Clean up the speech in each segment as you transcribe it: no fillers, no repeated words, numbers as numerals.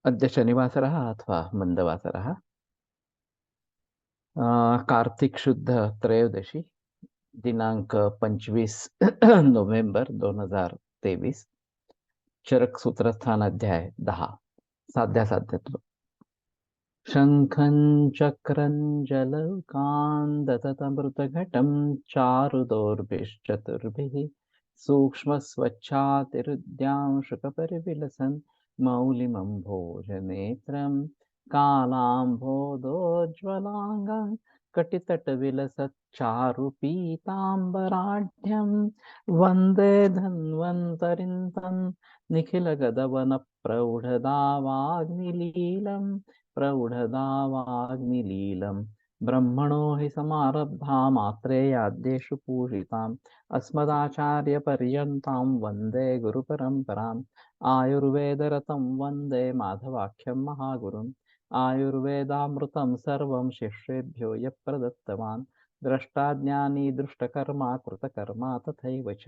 अद्य शनिवासरः अथवा मन्दवासरः। कार्तिक शुद्ध त्रयोदशी दिनांक 25 नोव्हेंबर 2023। चरक सूत्रस्थान अध्याय 10। साध्यासाध्यत्व। शंखं चक्रं जलकान्दततमृतघटं चारुदोर्भिश्चतुर्भिः सूक्ष्मस्वच्छातिरुद्यां शुकपरिविलसन् मौलिमम्भोजनेत्रं कालाम्भोदोज्ज्वलाङ्गं कटितटविलसच्चारुपीताम्बराढ्यं वन्दे धन्वन्तरिं तं निखिलगदवनप्रौढदावाग्निलीलम् प्रौढदावाग्निलीलम् ब्रह्मणो हि समारब्धामात्रेयाद्येषु पूजिताम् अस्मदाचार्यपर्यन्तां वन्दे गुरुपरम्पराम् आयुर्वेदरतं वन्दे माधवाख्यं महागुरुम् आयुर्वेदामृतं सर्वं शिष्येभ्यो यः प्रदत्तवान् द्रष्टाज्ञानी दृष्टकर्मा कृतकर्मा तथैव च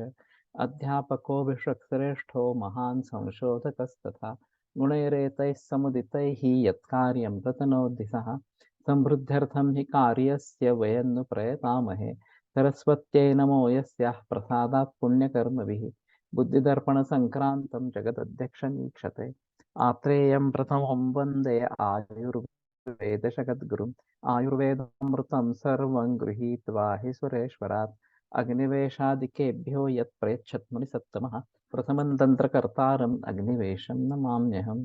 अध्यापको विश्वश्रेष्ठो महान् संशोधकस्तथा गुणैरेतैः समुदितैः यत्कार्यं प्रतनोति सः समृद्ध्यर्थं हि कार्यस्य वयं नु प्रयतामहे सरस्वत्यै नमो यस्याः प्रसादात् पुण्यकर्मभिः बुद्धिदर्पणसङ्क्रान्तं जगदध्यक्षमीक्षते आत्रेयं प्रथमं वन्दे आयुर्वेदशगद्गुरुम् आयुर्वेदामृतं सर्वं गृहीत्वा हि सुरेश्वरात् अग्निवेशादिकेभ्यो यत् प्रयच्छत् मुनिसत्तमः प्रथमं तन्त्रकर्तारम् अग्निवेशं नमाम्यहम्।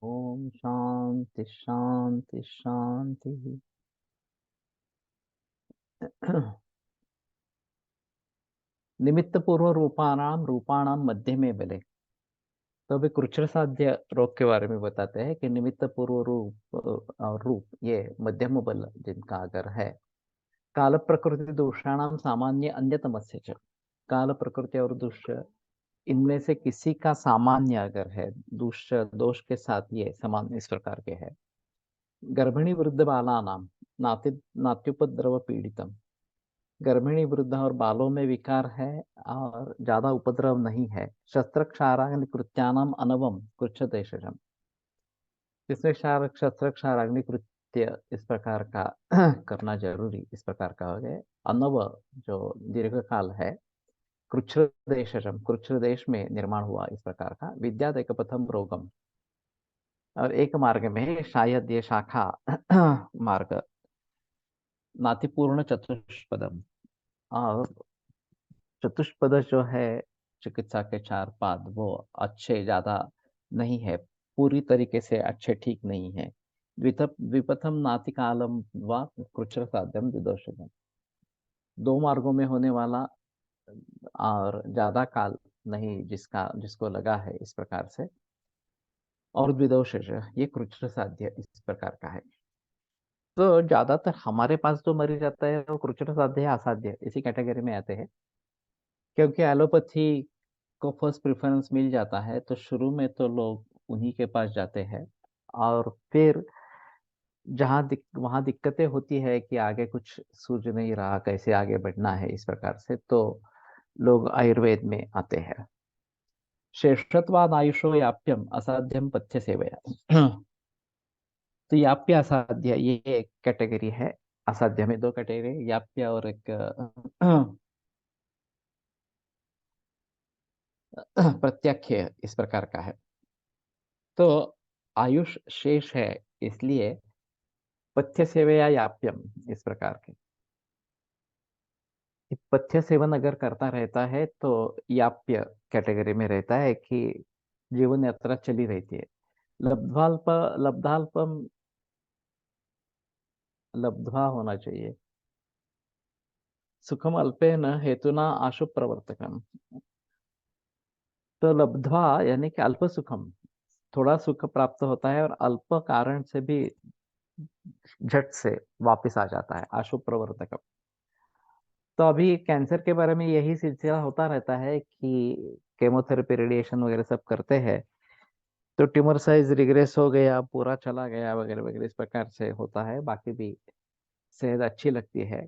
ओम शांति शांति शांति। निमित्त पूर्व रूपाणाम मध्य में बले। तो अभी कृच्छ्र साध्य रोग के बारे में बताते हैं कि निमित्त पूर्व रूप और रूप ये मध्यम बल जिनका अगर है काल प्रकृति दोषाणाम सामान्य अन्यतमस्य च। काल प्रकृति और दूष्य इनमें से किसी का सामान्य अगर है दूष्य दोष के साथ ये समान इस प्रकार के है। गर्भिणी वृद्ध बालानाम नाति नात्युपद्रव पीड़ितम। गर्भिणी वृद्ध और बालों में विकार है और ज्यादा उपद्रव नहीं है। शस्त्र क्षाराग्नि कृत्यानाम अनवम कृच्छ देशजम। इसमें शस्त्र क्षाराग्नि कृत्य इस प्रकार का करना जरूरी इस प्रकार का हो गया। अनव जो दीर्घ काल है कृच्छ्र देशजम कृच्छ्र देश में निर्माण हुआ इस प्रकार का विद्या एक प्रथम रोगम। और एक मार्ग में शायद ये शाखा मार्ग नातिपूर्ण चतुष्पदम। और चतुष्पद जो है चिकित्सा के चार पाद वो अच्छे ज्यादा नहीं है पूरी तरीके से अच्छे ठीक नहीं है। द्विपथम नातिकालम व कृच्छ्र साध्यम द्विदोषजम। दो मार्गों में होने वाला और ज्यादा काल नहीं जिसका जिसको लगा है इस प्रकार से। और द्विदोषज ये कृच्छ्र साध्य इस प्रकार का है। तो ज्यादातर हमारे पास जो मरीज आता है वो कृच्छ्र साध्य या असाध्य इसी कैटेगरी में आते हैं। क्योंकि एलोपैथी को फर्स्ट प्रेफरेंस मिल जाता है तो शुरू में तो लोग उन्हीं के पास जाते हैं। और फिर वहाँ दिक्कतें होती है कि आगे कुछ सूझ नहीं रहा कैसे आगे बढ़ना है इस प्रकार से तो लोग आयुर्वेद में आते हैं। श्रेष्ठत्वाद आयुषो याप्यम असाध्यम पथ्य सेवया। तो याप्य असाध्य ये एक कैटेगरी है। असाध्य में दो कैटेगरी याप्य और एक प्रत्याख्य इस प्रकार का है। तो आयुष शेष है इसलिए पथ्य सेवया याप्यम इस प्रकार के कि पथ्य सेवन अगर करता रहता है तो याप्य कैटेगरी में रहता है कि जीवन यात्रा चली रहती है। लब्ध्वाल्प लब्धाल्पम लब्ध्वा होना चाहिए। सुखम अल्पेन हेतुना आशु प्रवर्तकम। तो लब्ध्वा यानी कि अल्प सुखम थोड़ा सुख प्राप्त होता है और अल्प कारण से भी झट से वापस आ जाता है, अशुभ प्रवर्तक। तो अभी कैंसर के बारे में यही सिलसिला होता रहता है कि केमोथेरेपी, रेडिएशन वगैरह सब करते हैं, तो ट्यूमर साइज रिग्रेस हो गया, पूरा चला गया वगैरह वगैरह, इस प्रकार से होता है। बाकी भी सेहत अच्छी लगती है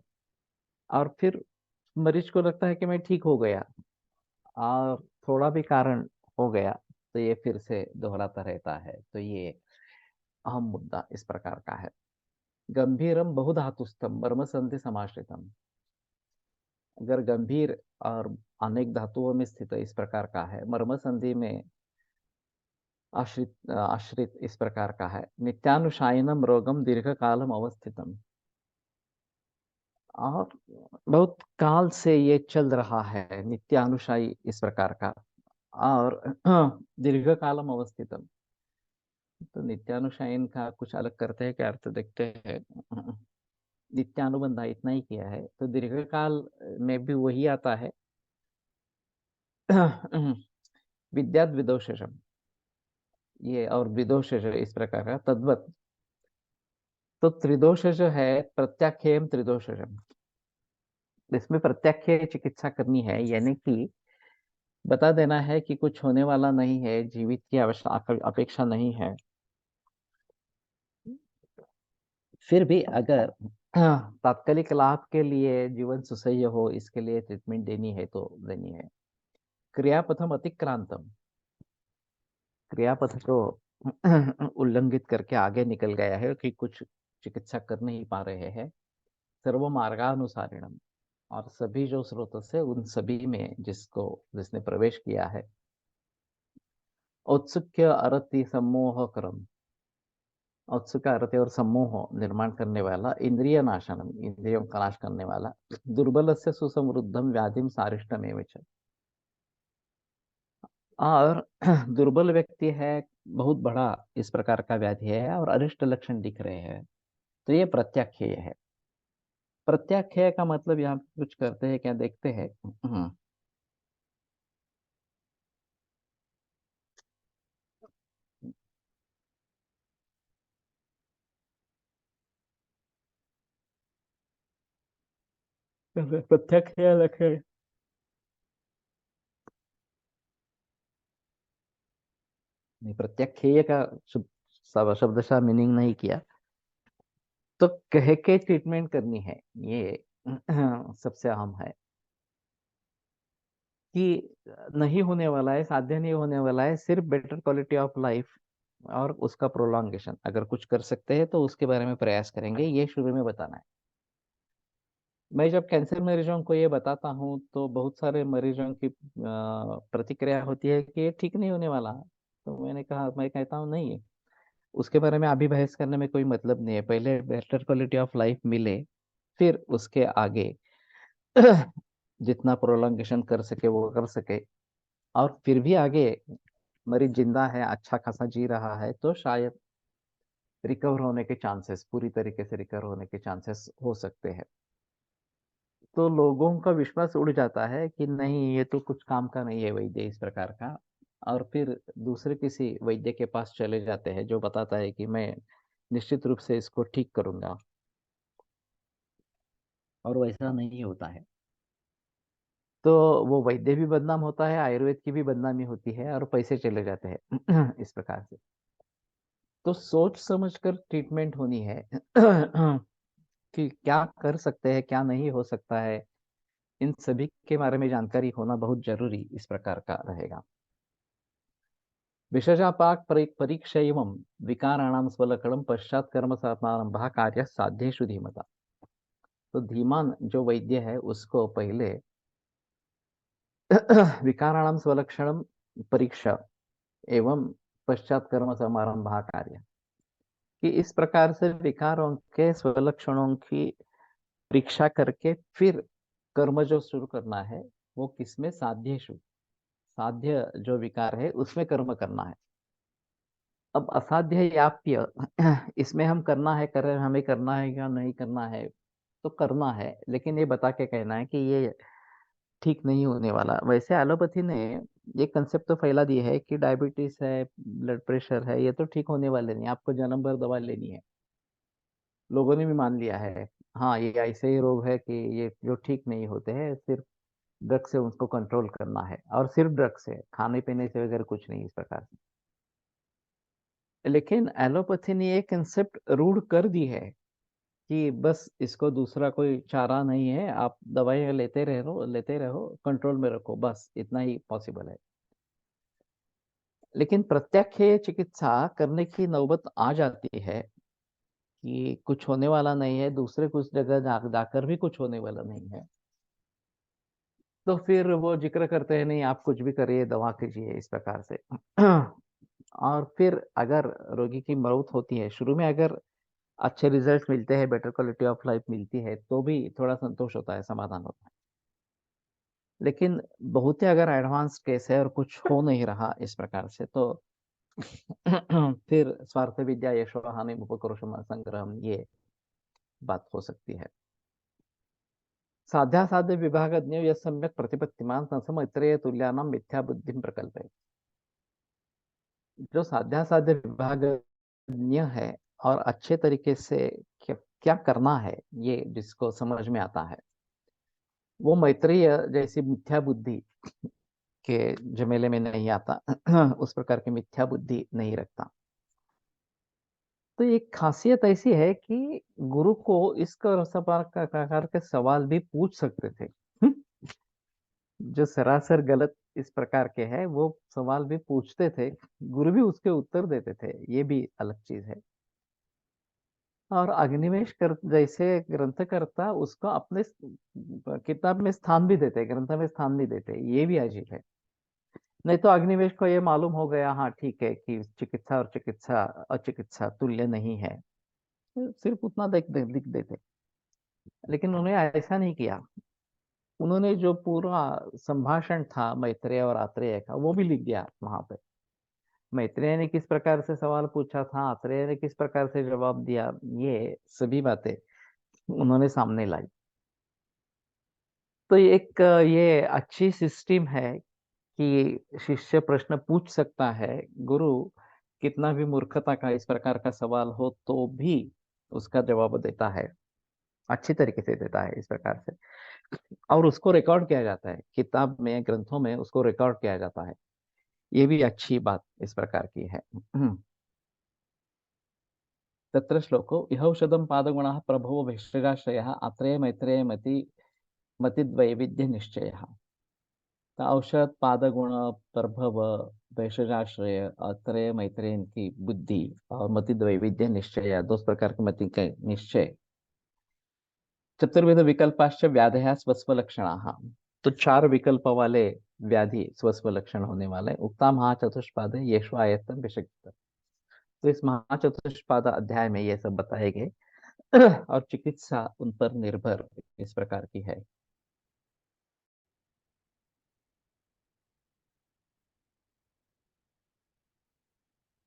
और फिर मरीज को लगता है कि मैं ठीक हो गया, और थोड़ा भी कारण हो गया तो ये फिर से दोहराता रहता है। तो ये अहम मुद्दा इस प्रकार का है। गंभीरम बहुधातुस्तम मर्म संधि समाश्रितम। अगर गंभीर और अनेक धातुओं में स्थित इस प्रकार का है, मर्म संधि में आश्रित आश्रित इस प्रकार का है। नित्यानुशायनम रोगम दीर्घ कालम अवस्थितम। और बहुत काल से ये चल रहा है, नित्यानुशायी इस प्रकार का, और दीर्घ कालम अवस्थितम। तो नित्यानुशायन का कुछ अलग करते हैं क्या अर्थ देखते हैं। नित्यानुबंध इतना ही किया है, तो दीर्घ काल में भी वही आता है। विद्यात विदोषजम, ये और विदोषज इस प्रकार का तद्वत। तो त्रिदोष जो है, प्रत्याख्यम त्रिदोषजम, इसमें प्रत्याख्य चिकित्सा करनी है, यानी कि बता देना है कि कुछ होने वाला नहीं है, जीवित की अपेक्षा नहीं है। फिर भी अगर तात्कालिक लाभ के लिए जीवन सुसह्य हो, इसके लिए ट्रीटमेंट देनी है तो देनी है। क्रियापथम अतिक्रांतम, क्रियापथ को उल्लंघित करके आगे निकल गया है कि कुछ चिकित्सा कर नहीं पा रहे हैं। सर्व मार्गानुसारिणम, और सभी जो स्रोत से उन सभी में जिसने प्रवेश किया है। औत्सुक्य अरति सम्मोह क्रम, औत्सुक्य अरति और सम्मोह निर्माण करने वाला, इंद्रिय नाशनम, इंद्रियों का नाश करने वाला, दुर्बल से सुसमृद्धम व्याधिम सारिष्टमेव च। और दुर्बल व्यक्ति है, बहुत बड़ा इस प्रकार का व्याधि है और अरिष्ट लक्षण दिख रहे हैं, तो ये प्रत्याख्येय है। प्रत्याख्येय का मतलब यहाँ पे कुछ करते हैं क्या देखते हैं। प्रत्याख्येय लक्षण, नहीं, प्रत्याख्येय का शब्दशः मीनिंग नहीं किया। तो कह के ट्रीटमेंट करनी है, ये सबसे अहम है कि नहीं होने वाला है, साध्य नहीं होने वाला है, सिर्फ बेटर क्वालिटी ऑफ लाइफ और उसका प्रोलॉन्गेशन अगर कुछ कर सकते हैं तो उसके बारे में प्रयास करेंगे, ये शुरू में बताना है। मैं जब कैंसर मरीजों को ये बताता हूँ तो बहुत सारे मरीजों की प्रतिक्रिया होती है कि ये ठीक नहीं होने वाला। तो मैं कहता हूँ नहीं, उसके बारे में अभी बहस करने में कोई मतलब नहीं है, पहले बेटर क्वालिटी ऑफ लाइफ मिले, फिर उसके आगे जितना प्रोलॉन्गेशन कर सके वो कर सके। और फिर भी आगे मरीज जिंदा है, अच्छा खासा जी रहा है, तो शायद रिकवर होने के चांसेस, पूरी तरीके से रिकवर होने के चांसेस हो सकते हैं। तो लोगों का विश्वास उड़ जाता है कि नहीं, ये तो कुछ काम का नहीं है वैद्य इस प्रकार का, और फिर दूसरे किसी वैद्य के पास चले जाते हैं जो बताता है कि मैं निश्चित रूप से इसको ठीक करूंगा, और वैसा नहीं होता है। तो वो वैद्य भी बदनाम होता है, आयुर्वेद की भी बदनामी होती है, और पैसे चले जाते हैं इस प्रकार से। तो सोच समझकर ट्रीटमेंट होनी है कि क्या कर सकते हैं, क्या नहीं हो सकता है, इन सभी के बारे में जानकारी होना बहुत जरूरी इस प्रकार का रहेगा। विशेषापाक परीक्षा एवं विकाराणाम स्वलक्षणम पश्चात कर्म समारंभ कार्य साध्येषु धीमता। तो धीमान जो वैद्य है उसको पहले विकाराणाम स्वलक्षणम परीक्षा एवं पश्चात कर्म समारंभ कार्य, कि इस प्रकार से विकारों के स्वलक्षणों की परीक्षा करके फिर कर्म जो शुरू करना है वो किसमें, साध्येषु, साध्य जो विकार है उसमें कर्म करना है। अब असाध्य याप्य, इसमें हम करना है, कर हमें करना है या नहीं करना है, तो करना है, लेकिन ये बता के कहना है कि ये ठीक नहीं होने वाला। वैसे एलोपैथी ने ये कंसेप्ट तो फैला दिया है कि डायबिटीज है, ब्लड प्रेशर है, ये तो ठीक होने वाले नहीं, आपको जन्म भर दवा लेनी है। लोगों ने भी मान लिया है। हाँ, ये ऐसे ही रोग है कि ये जो ठीक नहीं होते हैं, सिर्फ ड्रग से उनको कंट्रोल करना है, और सिर्फ ड्रग से, खाने पीने से वगैरह कुछ नहीं इस प्रकार से। लेकिन एलोपैथी ने ये कंसेप्ट रूढ़ कर दी है कि बस इसको दूसरा कोई चारा नहीं है, आप दवाइयाँ लेते रहो, कंट्रोल में रखो, बस इतना ही पॉसिबल है। लेकिन प्रत्याख्य चिकित्सा करने की नौबत आ जाती है कि कुछ होने वाला नहीं है, दूसरे कुछ जगह जाकर भी कुछ होने वाला नहीं है, तो फिर वो जिक्र करते हैं, नहीं आप कुछ भी करिए, दवा कीजिए इस प्रकार से। और फिर अगर रोगी की मौत होती है शुरू में, अगर अच्छे रिजल्ट मिलते हैं, बेटर क्वालिटी ऑफ लाइफ मिलती है, तो भी थोड़ा संतोष होता है, समाधान होता है। लेकिन बहुत ही अगर एडवांस केस है और कुछ हो नहीं रहा इस प्रकार से, तो फिर स्वार्थ विद्या यशो हानि उपक्रोशम संग्रहम, ये बात हो सकती है। साध्यासाध्य विभागज्ञ यह सम्यक प्रतिपत्तिमान मैत्रेय तुल्यानाम मिथ्या बुद्धि प्रकल्प है। जो साध्यासाध्य विभागज्ञ है और अच्छे तरीके से क्या, क्या करना है, ये जिसको समझ में आता है, वो मैत्रेय जैसी मिथ्या बुद्धि के झमेले में नहीं आता। उस प्रकार की मिथ्या बुद्धि नहीं रखता। तो एक खासियत ऐसी है कि गुरु को इस प्रकार के सवाल भी पूछ सकते थे। जो सरासर गलत इस प्रकार के हैं, वो सवाल भी पूछते थे, गुरु भी उसके उत्तर देते थे, ये भी अलग चीज है। और अग्निवेश कर जैसे ग्रंथकर्ता उसको अपने किताब में स्थान भी देते, ग्रंथ में स्थान भी देते, ये भी अजीब है। नहीं तो अग्निवेश को ये मालूम हो गया, हाँ ठीक है, कि चिकित्सा और चिकित्सा अचिकित्सा तुल्य नहीं है, सिर्फ उतना लिख देते। लेकिन उन्होंने ऐसा नहीं किया। उन्होंने जो पूरा संभाषण था मैत्रेय और आत्रेय का, वो भी लिख दिया वहां पे। मैत्रेय ने किस प्रकार से सवाल पूछा था, आत्रेय ने किस प्रकार से जवाब दिया, ये सभी बातें उन्होंने सामने लाई। तो एक ये अच्छी सिस्टम है कि शिष्य प्रश्न पूछ सकता है, गुरु कितना भी मूर्खता का इस प्रकार का सवाल हो तो भी उसका जवाब देता है, अच्छी तरीके से देता है इस प्रकार से। और उसको रिकॉर्ड किया जाता है किताब में, ग्रंथों में उसको रिकॉर्ड किया जाता है। ये भी अच्छी बात इस प्रकार की है। तत्र श्लोको इहौषधम पादगुणः प्रभवो भेषजाश्रयः अत्रेय मैत्रेय मतिद्वैविध्य निश्चयः। तो औषध, पादगुण, प्रभव, भेषजाश्रय, अत्रेय मैत्रेय, इनकी बुद्धि और मतिद्वैविध्य निश्चय, दो प्रकार के मति के निश्चय। चतुर्विध विकल्पाश्च व्याधया स्वस्व लक्षणाः। तो चार विकल्प वाले व्याधि स्वस्व लक्षण होने वाले, उक्ता महाचतुष्पाद येषु आयतन विषक्त। तो इस महाचतुष्पाद अध्याय में ये सब बताए गए। और चिकित्सा उन पर निर्भर इस प्रकार की है।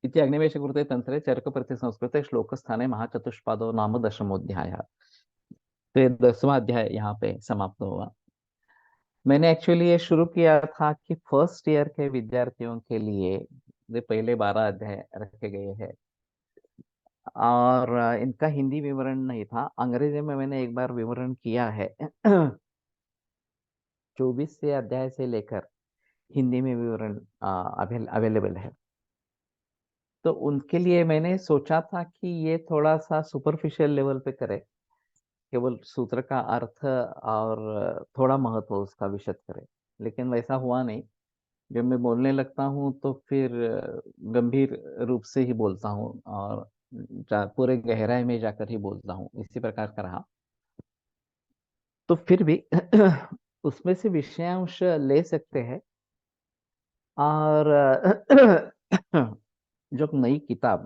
इति अग्निवेशकृते तंत्रे चरकप्रति संस्कृते श्लोकस्थाने महाचतुष्पादो नाम दशमोध्याय। तो ये 10वां अध्याय यहाँ पे समाप्त हुआ। मैंने एक्चुअली ये शुरू किया था कि फर्स्ट ईयर के विद्यार्थियों के लिए ये पहले 12 अध्याय रखे गए हैं। और इनका हिंदी विवरण नहीं था, अंग्रेजी में मैंने एक बार विवरण किया है। 24 से अध्याय से लेकर हिंदी में विवरण अवेलेबल है। तो उनके लिए मैंने सोचा था कि ये थोड़ा सा सुपरफिशियल लेवल पे करे, केवल सूत्र का अर्थ और थोड़ा महत्व उसका विशद करे। लेकिन वैसा हुआ नहीं। जब मैं बोलने लगता हूँ तो फिर गंभीर रूप से ही बोलता हूँ, और पूरे गहराई में जाकर ही बोलता हूँ, इसी प्रकार का रहा। तो फिर भी उसमें से विषयांश ले सकते हैं। और जो नई किताब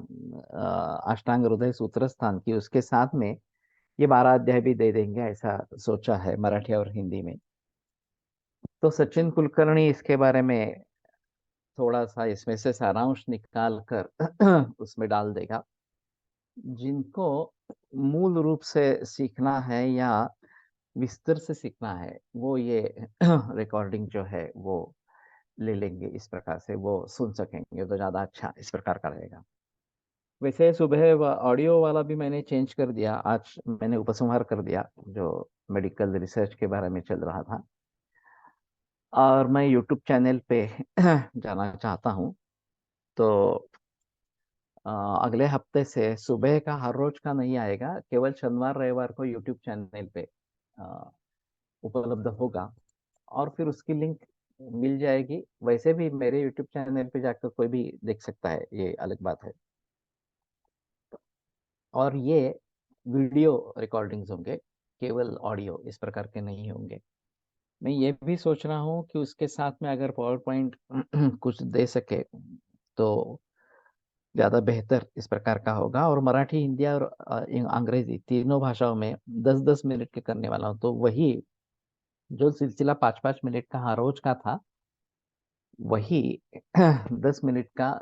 अष्टांग हृदय सूत्र स्थान की, उसके साथ में ये 12 अध्याय भी दे देंगे, ऐसा सोचा है, मराठी और हिंदी में। तो सचिन कुलकर्णी इसके बारे में थोड़ा सा इसमें से सारांश निकाल कर उसमें डाल देगा। जिनको मूल रूप से सीखना है या विस्तार से सीखना है, वो ये रिकॉर्डिंग जो है वो ले लेंगे, इस प्रकार से वो सुन सकेंगे तो ज़्यादा अच्छा इस प्रकार का रहेगा। वैसे सुबह ऑडियो वाला भी मैंने चेंज कर दिया, आज मैंने उपसंहार कर दिया जो मेडिकल रिसर्च के बारे में चल रहा था, और मैं यूट्यूब चैनल पे जाना चाहता हूँ। तो अ, अगले हफ्ते से सुबह का हर रोज का नहीं आएगा, केवल शनिवार रविवार को यूट्यूब चैनल पे अ, उपलब्ध होगा, और फिर उसकी लिंक मिल जाएगी। वैसे भी मेरे यूट्यूब चैनल पे जाकर कोई भी देख सकता है, ये अलग बात है। और ये वीडियो रिकॉर्डिंग्स होंगे, केवल ऑडियो इस प्रकार के नहीं होंगे। मैं ये भी सोच रहा हूँ कि उसके साथ में अगर पावर पॉइंट कुछ दे सके तो ज़्यादा बेहतर इस प्रकार का होगा। और मराठी, हिंदी और अंग्रेजी तीनों भाषाओं में 10-10 मिनट के करने वाला हूँ, तो वही जो सिलसिला 5-5 मिनट का हर रोज का था, वही 10 मिनट का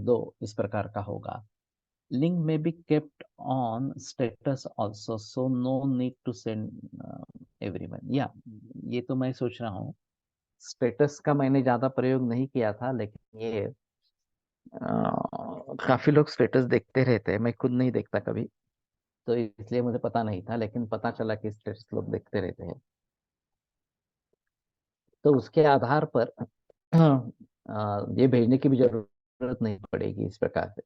दो इस प्रकार का होगा। Link may be kept on status also, so no need to send everyone. Yeah, ये तो मैं सोच रहा हूँ। स्टेटस का मैंने ज्यादा प्रयोग नहीं किया था, लेकिन ये काफी लोग स्टेटस देखते रहते हैं, मैं खुद नहीं देखता कभी, तो इसलिए मुझे पता नहीं था, लेकिन पता चला कि स्टेटस लोग देखते रहते हैं। तो उसके आधार पर ये भेजने की भी जरूरत नहीं पड़ेगी इस प्रकार से।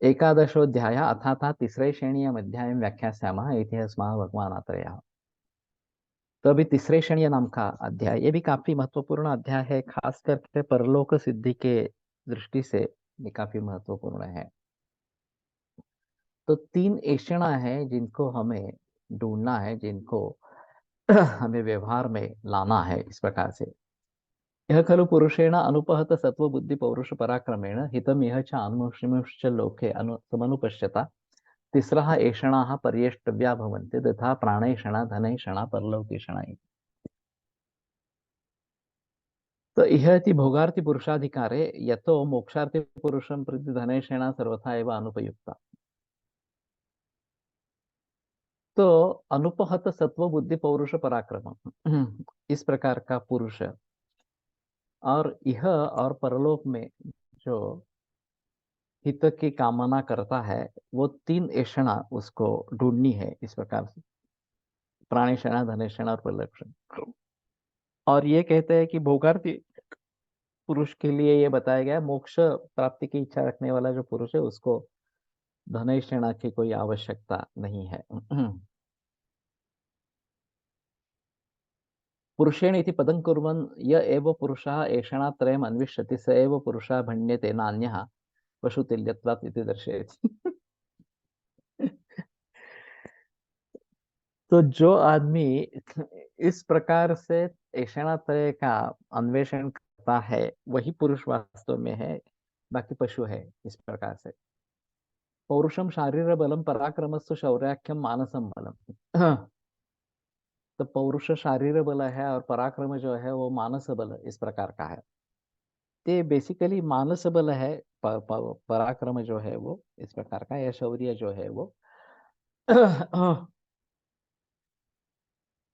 एकादशोऽध्याय अथाता तीसरे श्रेणीय अध्याय व्याख्यास्यामः इति अस्माः भगवानात्रयः। तो अभी तीसरे श्रेणीय नाम का अध्याय, ये भी काफी महत्वपूर्ण अध्याय है, खास करके परलोक सिद्धि के दृष्टि से ये काफी महत्वपूर्ण है। तो 3 ऐषणा है जिनको हमें ढूंढना है, जिनको हमें व्यवहार में लाना है इस प्रकार से। यह खलु पुरुषेण अनुपहत सत्व बुद्धि पौरुष पराक्रमेण हितम यह च आत्मश्च लोके समनुपश्यता तिस्रः ऐषणाः पर्येष्टव्या भवन्ति तथा प्राणैषणा धनैषणा परलौकेषणा इति। तो इहति भोगार्थी पुरुषाधिकारे यतो मोक्षार्थी पुरुषं प्रति धनैषणा सर्वथा एव अनुपयुक्ता। तो अनुपहत सत्व बुद्धि पौरुष पराक्रम इस प्रकार का पुरुष, और यह और परलोक में जो हित की कामना करता है, वो 3 ऐषणा उसको ढूंढनी है इस प्रकार से, प्राणेषणा धनेषणा और परलक्षण। और ये कहते हैं कि भोगार्थी पुरुष के लिए ये बताया गया, मोक्ष प्राप्ति की इच्छा रखने वाला जो पुरुष है उसको धनेषणा की कोई आवश्यकता नहीं है। पुरुषेण इति पदं कुर्वन् य एव पुरुषः ऐषणात्रयम् अन्विष्यति स एव पुरुषः भण्यते नान्यः पशुतुल्यत्वात् इति दर्शयति। तो जो आदमी इस प्रकार से ऐषणात्रय का अन्वेषण करता है, वही पुरुष वास्तव में है, बाकी पशु है इस प्रकार से। पौरुषम शारीर बलम पराक्रमस्तु शौर्याख्यम मानसम बलम। तो पौरुष शारीर बल है और पराक्रम जो है वो मानस बल इस प्रकार का है। ते बेसिकली मानस बल है, पराक्रम जो है वो इस प्रकार का, या शौर्य जो है वो।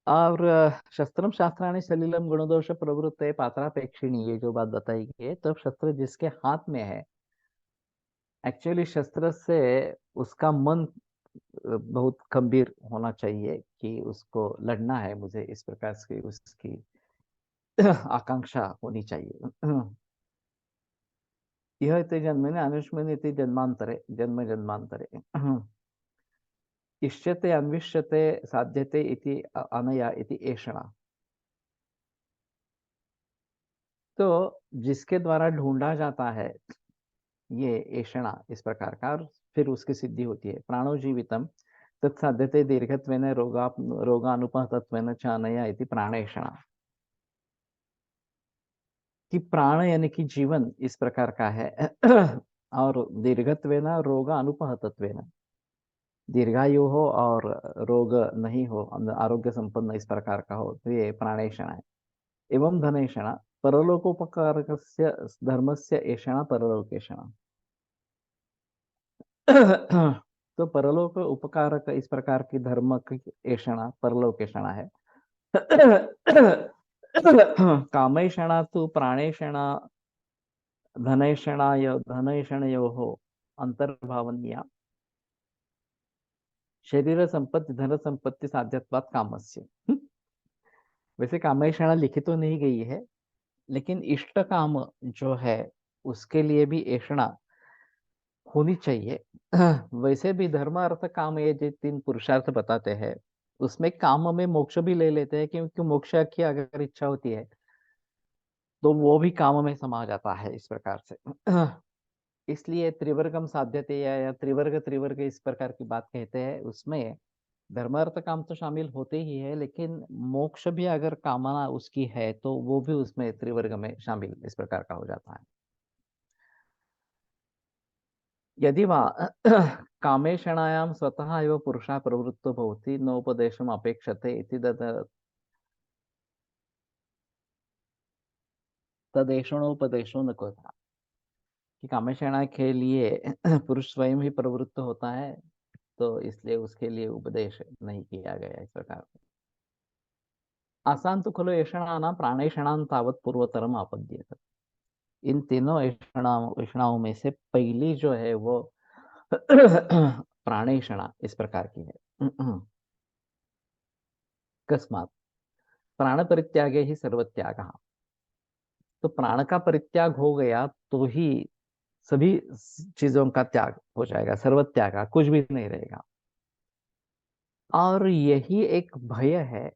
और शस्त्रम शास्त्राणि सलिलम गुणदोष प्रवृत्त पात्रापेक्षिणी, ये जो बात बताई गई है, तो शस्त्र जिसके हाथ में है, एक्चुअली शस्त्र से उसका मन बहुत गंभीर होना चाहिए कि उसको लड़ना है मुझे, इस प्रकार से उसकी आकांक्षा होनी चाहिए। यह ते जन्मने अनुष्मने ते जन्मांतरे जन्म जन्मांतरे इष्यते अन्विष्यते साध्यते इति अनया इति एषणा। तो जिसके द्वारा ढूंढा जाता है, ये ऐषणा इस प्रकार का, और फिर उसकी सिद्धि होती है। प्राणो जीवितम तत्साध्यते दीर्घत्वेन रोगानुपहतत्वेन च अनया इति प्राणेषणा। कि प्राण यानी कि जीवन इस प्रकार का है, और दीर्घत्वेन रोग अनुपहतत्वेन, दीर्घायु हो और रोग नहीं हो, आरोग्य संपन्न इस प्रकार का हो, तो ये प्राणेषणा है। एवं धनेषणा परलोकोपकारकस्य धर्मस्य एषणा परलोकेषणा। तो परलोक उपकारक इस प्रकार की धर्म की ऐषणा परलोकेषणा है। कामैषणा तु प्राणैषणा धनैषणयोः अंतर्भावनीया शरीर संपत्ति धन संपत्ति साध्यत्वात् कामस्य। वैसे कामैषणा लिखी तो नहीं गई है, लेकिन इष्ट काम जो है उसके लिए भी ऐषणा होनी चाहिए। वैसे भी धर्म अर्थ काम ये जो तीन पुरुषार्थ बताते हैं, उसमें काम में मोक्ष भी ले लेते हैं, क्योंकि मोक्ष की अगर इच्छा होती है तो वो भी काम में समा जाता है इस प्रकार से। इसलिए त्रिवर्गम साध्यते या त्रिवर्ग त्रिवर्ग इस प्रकार की बात कहते हैं, उसमें धर्म अर्थ काम तो शामिल होते ही है, लेकिन मोक्ष भी अगर कामना उसकी है तो वो भी उसमें त्रिवर्ग में शामिल इस प्रकार का हो जाता है। यदि वा कामेषणायां स्वतः एव पुरुषः प्रवृत्तो भवति नोपदेशम् अपेक्षते इति तदेषणोपदेशो न कोता, कि कामेषणा के लिए पुरुष स्वयं ही प्रवृत्त होता है, तो इसलिए उसके लिए उपदेश नहीं किया गया इस प्रकार से। आसान तो खलो ऐषणानां प्राणैषणां तावत् पूर्वतरम आपद्येत। इन तीनों ऐषणाओं में से पहली जो है वो प्राणैषणा इस प्रकार की है। कस्मात् प्राण परित्यागे ही सर्वत्याग। तो प्राण का परित्याग हो गया तो ही सभी चीजों का त्याग हो जाएगा, सर्वत्याग का कुछ भी नहीं रहेगा। और यही एक भय है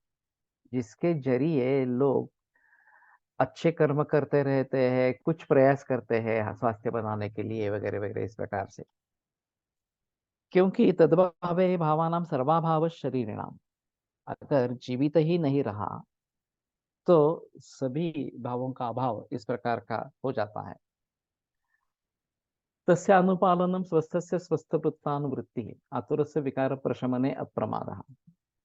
जिसके जरिए लोग अच्छे कर्म करते रहते हैं, कुछ प्रयास करते हैं स्वास्थ्य बनाने के लिए वगैरह वगैरह इस प्रकार से, क्योंकि तद्भावे भावानाम सर्वाभाव शरीरिणाम, अगर जीवित ही नहीं रहा तो सभी भावों का अभाव इस प्रकार का हो जाता है। तस्य अनुपालनम स्वस्थस्य स्वस्थवृत्तानुवृत्ति आतुरस्य विकार प्रशमने अप्रमादः।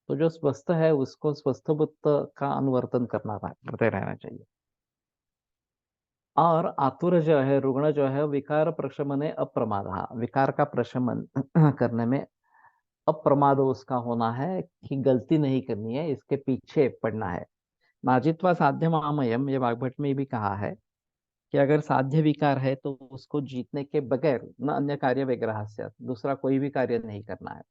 तो जो स्वस्थ है उसको स्वस्थ वृत्त का अनुवर्तन करते रहना चाहिए। और आतुर जो है, रुग्ण जो है, विकार प्रशमने अप्रमादः, विकार का प्रशमन करने में अप्रमाद उसका होना है, कि गलती नहीं करनी है, इसके पीछे पड़ना है। नाजित्वा साध्य मामयम, ये वाग्भट में भी कहा है कि अगर साध्य विकार है तो उसको जीतने के बगैर न अन्य कार्य विग्रह से, दूसरा कोई भी कार्य नहीं करना है।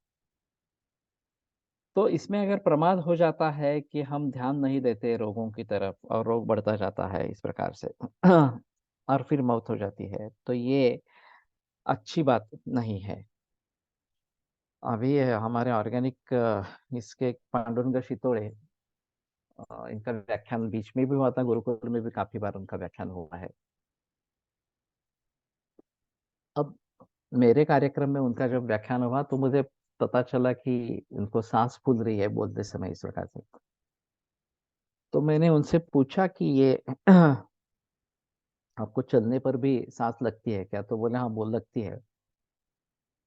तो इसमें अगर प्रमाद हो जाता है कि हम ध्यान नहीं देते रोगों की तरफ और रोग बढ़ता जाता है इस प्रकार से और फिर मौत हो जाती है, तो ये अच्छी बात नहीं है। अभी हमारे ऑर्गेनिक इसके पांडुरंग शितोड़े, इनका व्याख्यान बीच में भी हुआ था, गुरुकुल में भी काफी बार उनका व्याख्यान हुआ है। अब मेरे कार्यक्रम में उनका जब व्याख्यान हुआ तो मुझे पता चला कि उनको सांस फूल रही है बोलते समय इस प्रकार से। तो मैंने उनसे पूछा कि ये आपको चलने पर भी सांस लगती है क्या? तो बोले हाँ, बोल लगती है।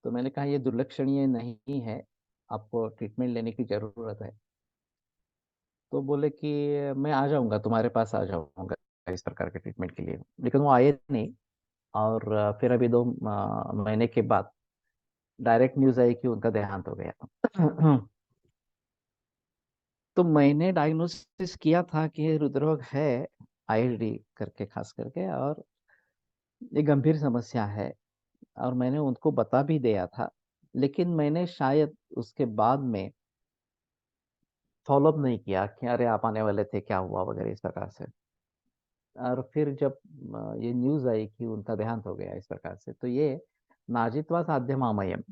तो मैंने कहा ये दुर्लक्षणीय नहीं है, आपको ट्रीटमेंट लेने की जरूरत है। तो बोले कि मैं आ जाऊंगा, तुम्हारे पास आ जाऊंगा इस प्रकार के ट्रीटमेंट के लिए। लेकिन वो आए नहीं। और फिर अभी 2 महीने के बाद डायरेक्ट न्यूज आई कि उनका देहांत हो गया। तो मैंने डायग्नोसिस किया था कि हृदरोग है, आईएसडी करके खास करके, और ये गंभीर समस्या है, और मैंने उनको बता भी दिया था। लेकिन मैंने शायद उसके बाद में फॉलोअप नहीं किया कि अरे आप आने वाले थे, क्या हुआ वगैरह इस प्रकार से। और फिर जब ये न्यूज आई कि उनका देहांत हो गया इस प्रकार से, तो ये नाजित्वा साध्यमामयम,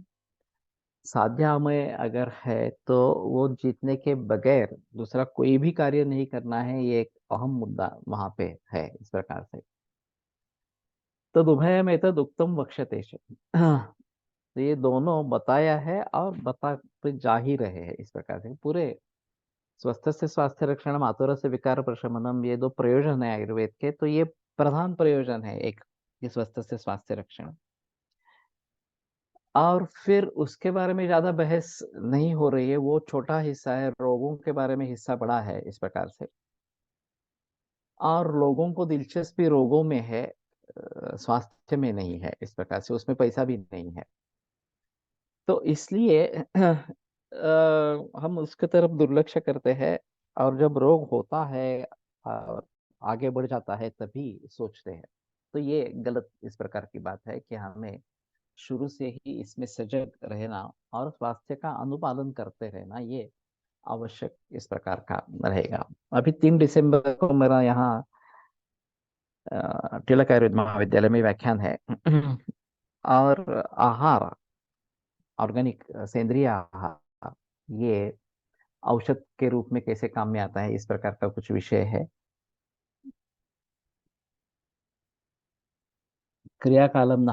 साध्यामय अगर है तो वो जीतने के बगैर दूसरा कोई भी कार्य नहीं करना है, ये एक अहम मुद्दा वहां पे है इस प्रकार से। तद उभयम एतद उक्तम वक्ष्यते। तो ये दोनों बताया है और बता पे जा ही रहे हैं इस प्रकार से पूरे। स्वस्थ से स्वास्थ्य रक्षण, आतुर से विकार प्रशमनम, ये 2 प्रयोजन है आयुर्वेद के, तो ये प्रधान प्रयोजन है एक, ये स्वस्थ से स्वास्थ्य रक्षण। और फिर उसके बारे में ज्यादा बहस नहीं हो रही है, वो छोटा हिस्सा है, रोगों के बारे में हिस्सा बड़ा है इस प्रकार से। और लोगों को दिलचस्पी रोगों में है, स्वास्थ्य में नहीं है इस प्रकार से, उसमें पैसा भी नहीं है। तो इसलिए हम उसके तरफ दुर्लक्ष्य करते हैं। और जब रोग होता है और आगे बढ़ जाता है तभी सोचते हैं। तो ये गलत इस प्रकार की बात है कि हमें शुरू से ही इसमें सजग रहना और स्वास्थ्य का अनुपालन करते रहना ये आवश्यक इस प्रकार का रहेगा। अभी 3 दिसंबर को मेरा यहाँ तिलक आयुर्वेद महाविद्यालय में व्याख्यान है। और आहार, ऑर्गेनिक सेंद्रीय आहार, ये औषध के रूप में कैसे काम में आता है, इस प्रकार का कुछ विषय है। क्रियाकालम न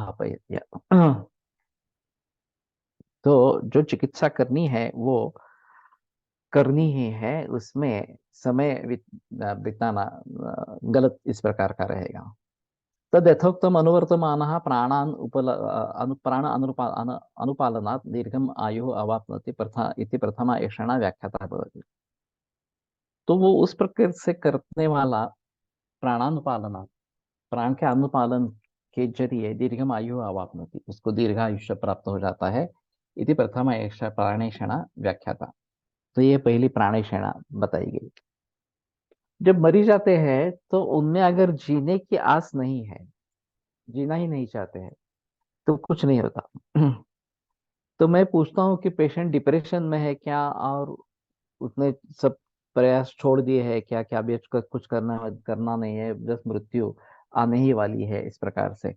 तो जो चिकित्सा करनी है वो करनी ही है, उसमें समय बिताना गलत इस प्रकार का रहेगा। तद यथोक्तम अनुवर्तमानः प्राणान् प्राण अनुपालनात् दीर्घम आयुः अवाप्नोति इति प्रथमा एषणा व्याख्याता भवति। तो वो उस प्रकार से करने वाला प्राणानुपालना, प्राण के अनुपालन के जरिए दीर्घम आयु अवाप्नोति, उसको दीर्घायुष्य प्राप्त हो जाता है। इति प्रथमा एषा प्राणेषणा व्याख्याता। तो ये पहली प्राणेषणा बताई गई। जब मरी जाते हैं तो उनमें अगर जीने की आस नहीं है, जीना ही नहीं चाहते हैं, तो कुछ नहीं होता। तो मैं पूछता हूँ कि पेशेंट डिप्रेशन में है क्या, और उसने सब प्रयास छोड़ दिए हैं क्या, क्या भी कुछ करना करना नहीं है, बस मृत्यु आने ही वाली है, इस प्रकार से।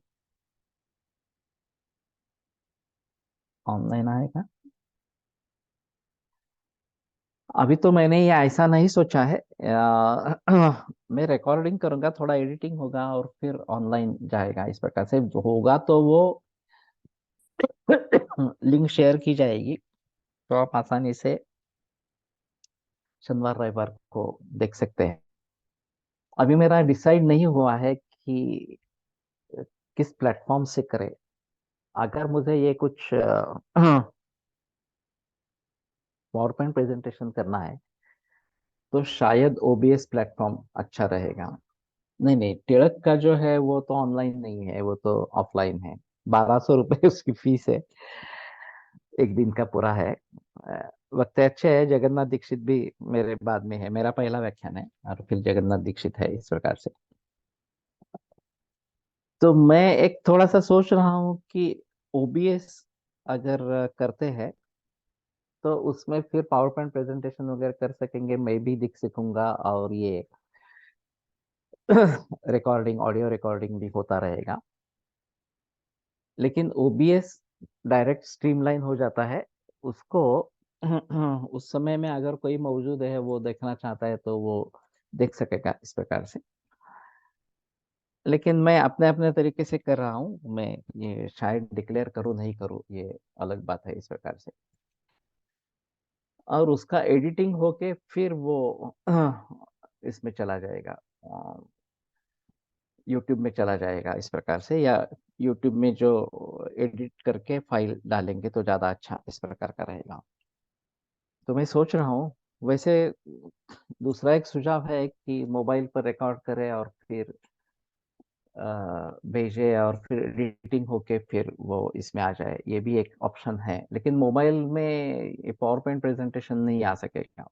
ऑनलाइन आएगा। अभी तो मैंने ये ऐसा नहीं सोचा है। मैं रिकॉर्डिंग करूंगा, थोड़ा एडिटिंग होगा और फिर ऑनलाइन जाएगा, इस प्रकार से जो होगा तो वो लिंक शेयर की जाएगी, तो आप आसानी से शनिवार रविवार को देख सकते हैं। अभी मेरा डिसाइड नहीं हुआ है कि किस प्लेटफॉर्म से करें। अगर मुझे ये कुछ पावर पॉइंट प्रेजेंटेशन करना है तो शायद ओबीएस प्लेटफॉर्म अच्छा रहेगा। नहीं नहीं, टिड़क का जो है वो तो ऑनलाइन नहीं है, वो तो ऑफलाइन है। 1200 रुपये उसकी फीस है, एक दिन का पूरा है। वक्त अच्छे है, जगन्नाथ दीक्षित भी मेरे बाद में है, मेरा पहला व्याख्यान है और फिर जगन्नाथ दीक्षित है, इस प्रकार से। तो मैं एक थोड़ा सा सोच रहा हूँ कि ओबीएस अगर करते हैं तो उसमें फिर पावर पॉइंट प्रेजेंटेशन वगैरह कर सकेंगे, मैं भी दिख सकूंगा, और ये रिकॉर्डिंग, ऑडियो रिकॉर्डिंग भी होता रहेगा। लेकिन ओबीएस डायरेक्ट स्ट्रीमलाइन हो जाता है उसको। उस समय में अगर कोई मौजूद है, वो देखना चाहता है तो वो देख सकेगा, इस प्रकार से। लेकिन मैं अपने अपने तरीके से कर रहा हूँ, मैं ये शायद डिक्लेयर करूँ नहीं करूँ, ये अलग बात है, इस प्रकार से। और उसका एडिटिंग होके फिर वो इसमें चला जाएगा, यूट्यूब में चला जाएगा, इस प्रकार से। या यूट्यूब में जो एडिट करके फाइल डालेंगे तो ज़्यादा अच्छा इस प्रकार का रहेगा। तो मैं सोच रहा हूँ। वैसे दूसरा एक सुझाव है कि मोबाइल पर रिकॉर्ड करें और फिर भेजे, और फिर एडिटिंग होके फिर वो इसमें आ जाए, ये भी एक ऑप्शन है। लेकिन मोबाइल में ये पावर पॉइंट प्रेजेंटेशन नहीं आ सकेगा।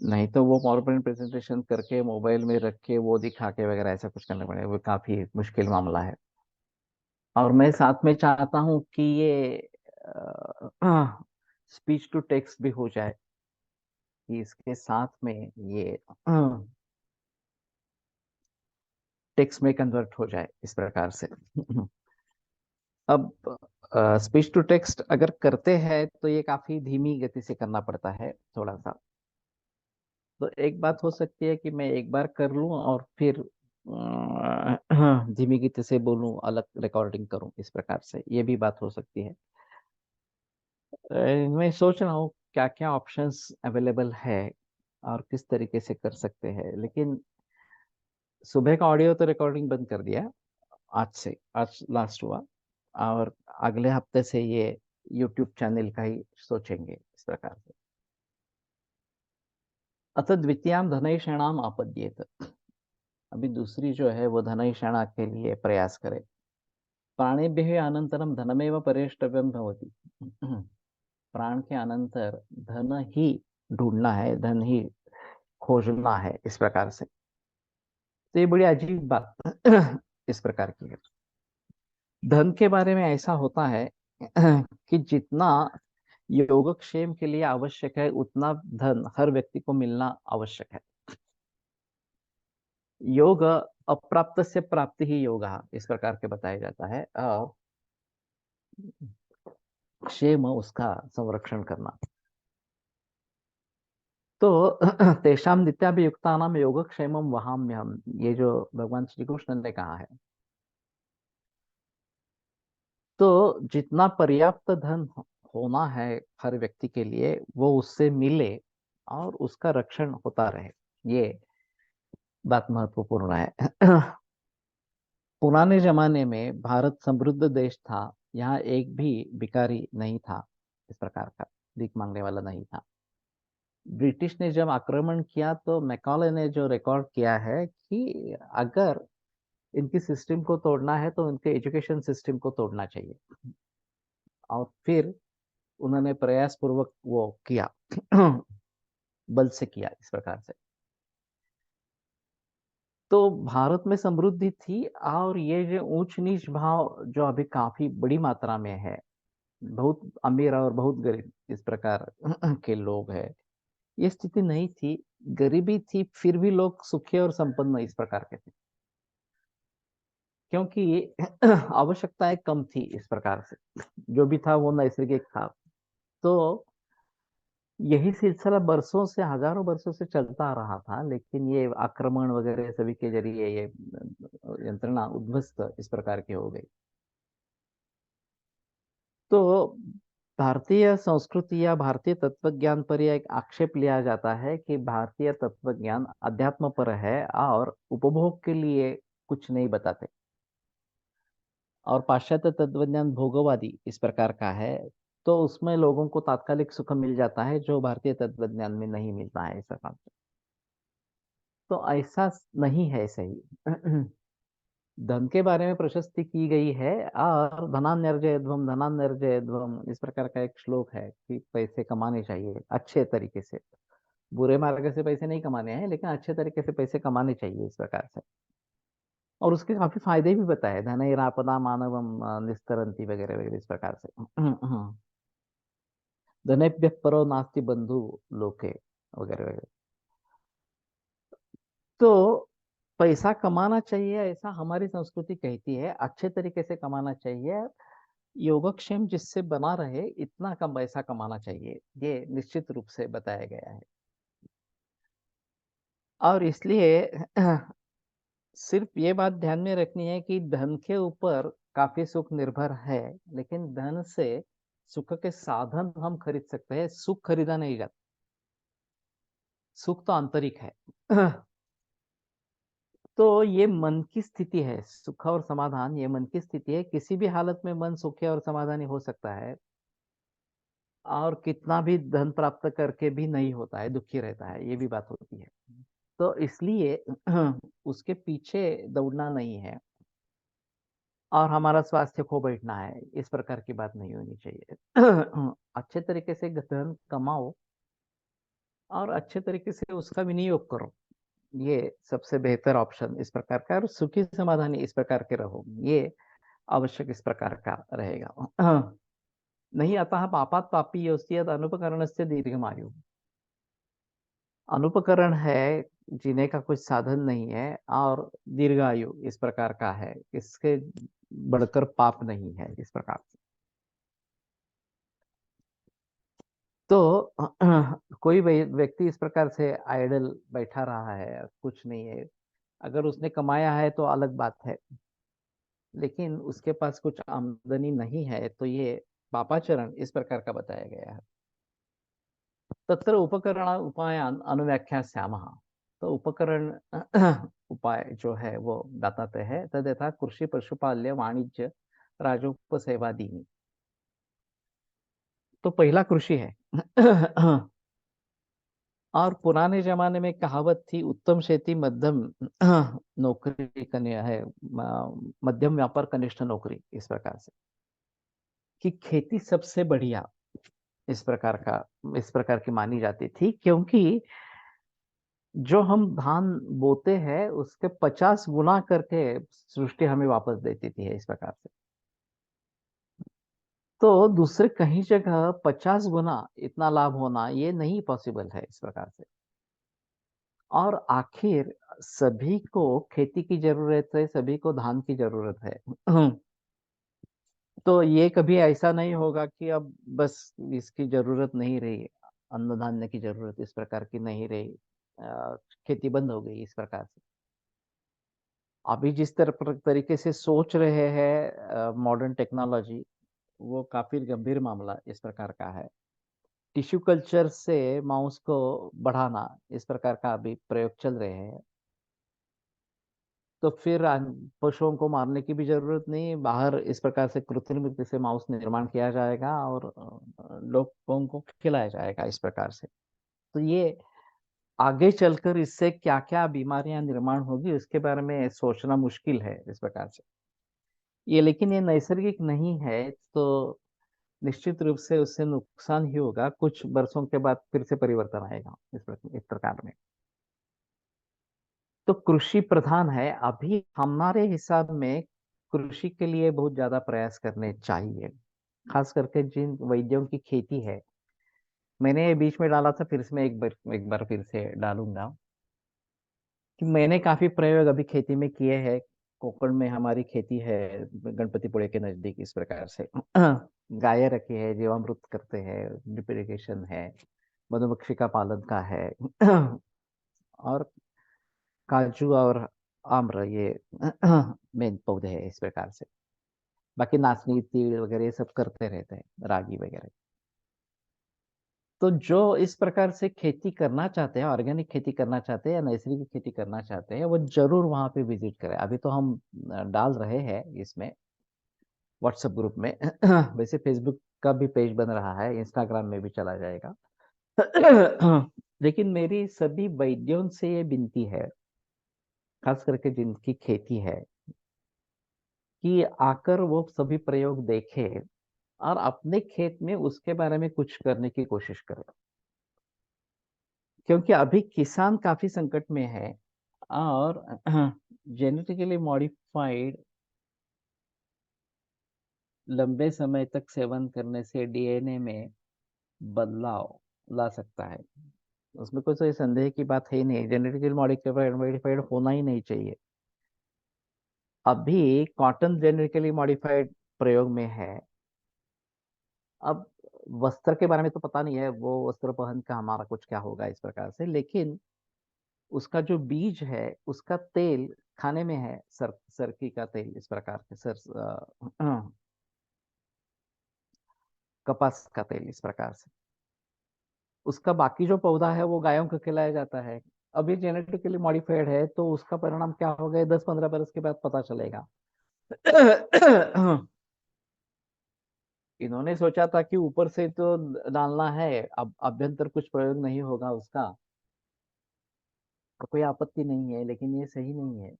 नहीं तो वो पावर पॉइंट प्रेजेंटेशन करके मोबाइल में रख के वो दिखा के वगैरह ऐसा कुछ करना पड़ेगा, वो काफी मुश्किल मामला है। और मैं साथ में चाहता हूँ कि ये स्पीच टू टेक्स्ट भी हो जाए, कि इसके साथ में ये टेक्स्ट में कन्वर्ट हो जाए, इस प्रकार से। अब स्पीच टू टेक्स्ट अगर करते हैं तो ये काफी धीमी गति से करना पड़ता है थोड़ा सा। तो एक बात हो सकती है कि मैं एक बार कर लूं और फिर धीमी गति से बोलूं, अलग रिकॉर्डिंग करूं, इस प्रकार से ये भी बात हो सकती है। मैं सोच रहा हूँ क्या क्या ऑप्शंस अवेलेबल है और किस तरीके से कर सकते हैं। लेकिन सुबह का ऑडियो तो रिकॉर्डिंग बंद कर दिया, आज लास्ट हुआ। और अगले हफ्ते से ये यूट्यूब चैनल का ही सोचेंगे, इस प्रकार से। अथ द्वितीयां धनैषणाम आपद्येत। अभी दूसरी जो है वो धनैषणा के लिए प्रयास करे। प्राणेभ्यः अनंतरम धनमेव परेष्टव्यम भवति। प्राण के अनंतर धन ही ढूंढना है, धन ही खोजना है, इस प्रकार से। तो ये बड़ी अजीब बात इस प्रकार की है। धन के बारे में ऐसा होता है कि जितना योगक्षेम के लिए आवश्यक है उतना धन हर व्यक्ति को मिलना आवश्यक है। योग अप्राप्त से प्राप्ति ही योग, इस प्रकार के बताया जाता है, और क्षेम उसका संरक्षण करना। तो तेषाम नित्याभियुक्तानाम योगक्षेमम वहाम्यहम, ये जो भगवान श्री कृष्ण ने कहा है। तो जितना पर्याप्त धन होना है हर व्यक्ति के लिए, वो उससे मिले और उसका रक्षण होता रहे, ये बात महत्वपूर्ण है। पुराने जमाने में भारत समृद्ध देश था। यहाँ एक भी भिखारी नहीं था, इस प्रकार का भीख मांगने वाला नहीं था। ब्रिटिश ने जब आक्रमण किया तो मैकॉले ने जो रिकॉर्ड किया है कि अगर इनकी सिस्टम को तोड़ना है तो इनके एजुकेशन सिस्टम को तोड़ना चाहिए, और फिर उन्होंने प्रयास पूर्वक वो किया, बल से किया, इस प्रकार से। तो भारत में समृद्धि थी, और ये जो ऊंच नीच भाव जो अभी काफी बड़ी मात्रा में है, बहुत अमीर और बहुत गरीब इस प्रकार के लोग हैं, ये स्थिति नहीं थी। गरीबी थी, फिर भी लोग सुखी और संपन्न इस प्रकार के थे, क्योंकि आवश्यकताएं कम थी, इस प्रकार से। जो भी था वो नैसर्गिक था। तो यही सिलसिला बरसों से, हजारों बरसों से चलता आ रहा था, लेकिन ये आक्रमण वगैरह सभी के जरिए ये यंत्रणा उद्ध्वस्त इस प्रकार की हो गई। तो भारतीय संस्कृति या भारतीय तत्वज्ञान पर यह एक आक्षेप लिया जाता है कि भारतीय तत्वज्ञान अध्यात्म पर है और उपभोग के लिए कुछ नहीं बताते, और पाश्चात्य तत्वज्ञान भोगवादी इस प्रकार का है। तो उसमें लोगों को तात्कालिक सुख मिल जाता है, जो भारतीय तत्वज्ञान में नहीं मिलता है, ऐसा काम। तो ऐसा नहीं है सही। धन के बारे में प्रशस्ति की गई है, और धनान्यर्जयध्वम धनान्यर्जयध्वम इस प्रकार का एक श्लोक है कि पैसे कमाने चाहिए अच्छे तरीके से। बुरे मार्ग से पैसे नहीं कमाने हैं, लेकिन अच्छे तरीके से पैसे कमाने चाहिए, इस प्रकार से। और उसके काफी फायदे भी बताए, धनैरापदा मानवम निस्तरंती वगैरह वगैरह इस प्रकार से। धनेभ्य परो नास्ति बंधु लोके वगैरह वगैरह। तो पैसा कमाना चाहिए, ऐसा हमारी संस्कृति कहती है, अच्छे तरीके से कमाना चाहिए, योगक्षेम जिससे बना रहे इतना कम पैसा कमाना चाहिए, ये निश्चित रूप से बताया गया है। और इसलिए सिर्फ ये बात ध्यान में रखनी है कि धन के ऊपर काफी सुख निर्भर है, लेकिन धन से सुख के साधन हम खरीद सकते हैं, सुख खरीदा नहीं जाता। सुख तो आंतरिक है। तो ये मन की स्थिति है, सुख और समाधान ये मन की स्थिति है। किसी भी हालत में मन सुखी और समाधानी हो सकता है, और कितना भी धन प्राप्त करके भी नहीं होता है, दुखी रहता है, ये भी बात होती है। तो इसलिए उसके पीछे दौड़ना नहीं है, और हमारा स्वास्थ्य खो बैठना है, इस प्रकार की बात नहीं होनी चाहिए। अच्छे तरीके से धन कमाओ और अच्छे तरीके से उसका विनियोग करो, ये सबसे बेहतर ऑप्शन इस प्रकार का, और सुखी समाधानी इस प्रकार के रहो, ये आवश्यक इस प्रकार का रहेगा। नहीं अतः पापात पापी योस्यत अनुपकरण से दीर्घमायु। अनुपकरण है, जीने का कुछ साधन नहीं है, और दीर्घायु इस प्रकार का है, इसके बढ़कर पाप नहीं है, इस प्रकार से। तो कोई व्यक्ति इस प्रकार से आइडल बैठा रहा है, कुछ नहीं है, अगर उसने कमाया है तो अलग बात है, लेकिन उसके पास कुछ आमदनी नहीं है, तो ये पापाचरण इस प्रकार का बताया गया है। तत्र उपकरण उपायान अनुव्याख्यास्यामः। तो उपकरण उपाय जो है वो बताते हैं, तद यथा कृषि पशुपाल्य वाणिज्य राजोपसेवादीनि। तो पहला कृषि है। और पुराने जमाने में कहावत थी, उत्तम खेती मध्यम नौकरी कन्या है, मध्यम व्यापार कनिष्ठ नौकरी, इस प्रकार से, कि खेती सबसे बढ़िया इस प्रकार का, इस प्रकार की मानी जाती थी, क्योंकि जो हम धान बोते हैं उसके 50 गुना करके सृष्टि हमें वापस दे देती है इस प्रकार से। तो दूसरे कहीं जगह 50 गुना इतना लाभ होना ये नहीं पॉसिबल है इस प्रकार से। और आखिर सभी को खेती की जरूरत है, सभी को धान की जरूरत है। तो ये कभी ऐसा नहीं होगा कि अब बस इसकी जरूरत नहीं रही, अन्न धान्य की जरूरत इस प्रकार की नहीं रही, खेती बंद हो गई इस प्रकार से। अभी जिस तरीके से सोच रहे हैं मॉडर्न टेक्नोलॉजी, वो काफी गंभीर मामला इस प्रकार का है। टिश्यू कल्चर से मांस को बढ़ाना इस प्रकार का अभी प्रयोग चल रहे हैं। तो फिर पशुओं को मारने की भी जरूरत नहीं, बाहर इस प्रकार से कृत्रिम रूप से मांस निर्माण किया जाएगा और लोगों को खिलाया जाएगा इस प्रकार से। तो ये आगे चलकर इससे क्या-क्या बीमारियां निर्माण होगी उसके बारे में सोचना मुश्किल है इस प्रकार से। ये लेकिन ये नैसर्गिक नहीं है, तो निश्चित रूप से उससे नुकसान ही होगा। कुछ वर्षों के बाद फिर से परिवर्तन आएगा इस प्रकार में। तो कृषि प्रधान है, अभी हमारे हिसाब में कृषि के लिए बहुत ज़्यादा प्रयास करने चाहिए। खास करके जिन वैद्यों की खेती है, मैंने बीच में डाला था, फिर से मैं एक बार फिर से डालूँगा कि मैंने काफ़ी प्रयोग अभी खेती में किए हैं। कोकण में हमारी खेती है, गणपतिपुळे के नज़दीक इस प्रकार से। गायें रखी है, जीवामृत करते हैं, ड्रिप इरिगेशन है, मधुमक्खी का पालन का है। और काजू और आम्र ये मेन पौधे हैं इस प्रकार से। बाकी नाचनी, तील वगैरह ये सब करते रहते हैं, रागी वगैरह। तो जो इस प्रकार से खेती करना चाहते हैं, ऑर्गेनिक खेती करना चाहते हैं या नैसर्गिक खेती करना चाहते हैं, वो ज़रूर वहाँ पे विज़िट करें। अभी तो हम डाल रहे हैं इसमें व्हाट्सएप ग्रुप में। वैसे फेसबुक का भी पेज बन रहा है, इंस्टाग्राम में भी चला जाएगा। लेकिन मेरी सभी वैद्यों से ये विनती है, खास करके जिनकी खेती है, कि आकर वो सभी प्रयोग देखें और अपने खेत में उसके बारे में कुछ करने की कोशिश करें। क्योंकि अभी किसान काफ़ी संकट में है और जेनेटिकली मॉडिफाइड लंबे समय तक सेवन करने से डीएनए में बदलाव ला सकता है। उसमें कोई कोई संदेह की बात है ही नहीं, जेनेटिकली मॉडिफाइड होना ही नहीं चाहिए। अभी कॉटन जेनेटिकली मॉडिफाइड प्रयोग में है। अब वस्त्र के बारे में तो पता नहीं है, वो वस्त्र पहन का हमारा कुछ क्या होगा इस प्रकार से, लेकिन उसका जो बीज है, उसका तेल खाने में है, सरकी का तेल इस प्रकार के कपास का तेल इस प्रकार से। उसका बाकी जो पौधा है वो गायों को खिलाया जाता है। अभी जेनेटिकली मॉडिफाइड है तो उसका परिणाम क्या होगा, ये 10-15 बरस के बाद पता चलेगा। इन्होंने सोचा था कि ऊपर से तो डालना है, अब अभ्यंतर कुछ प्रयोग नहीं होगा उसका, तो कोई आपत्ति नहीं है, लेकिन ये सही नहीं है।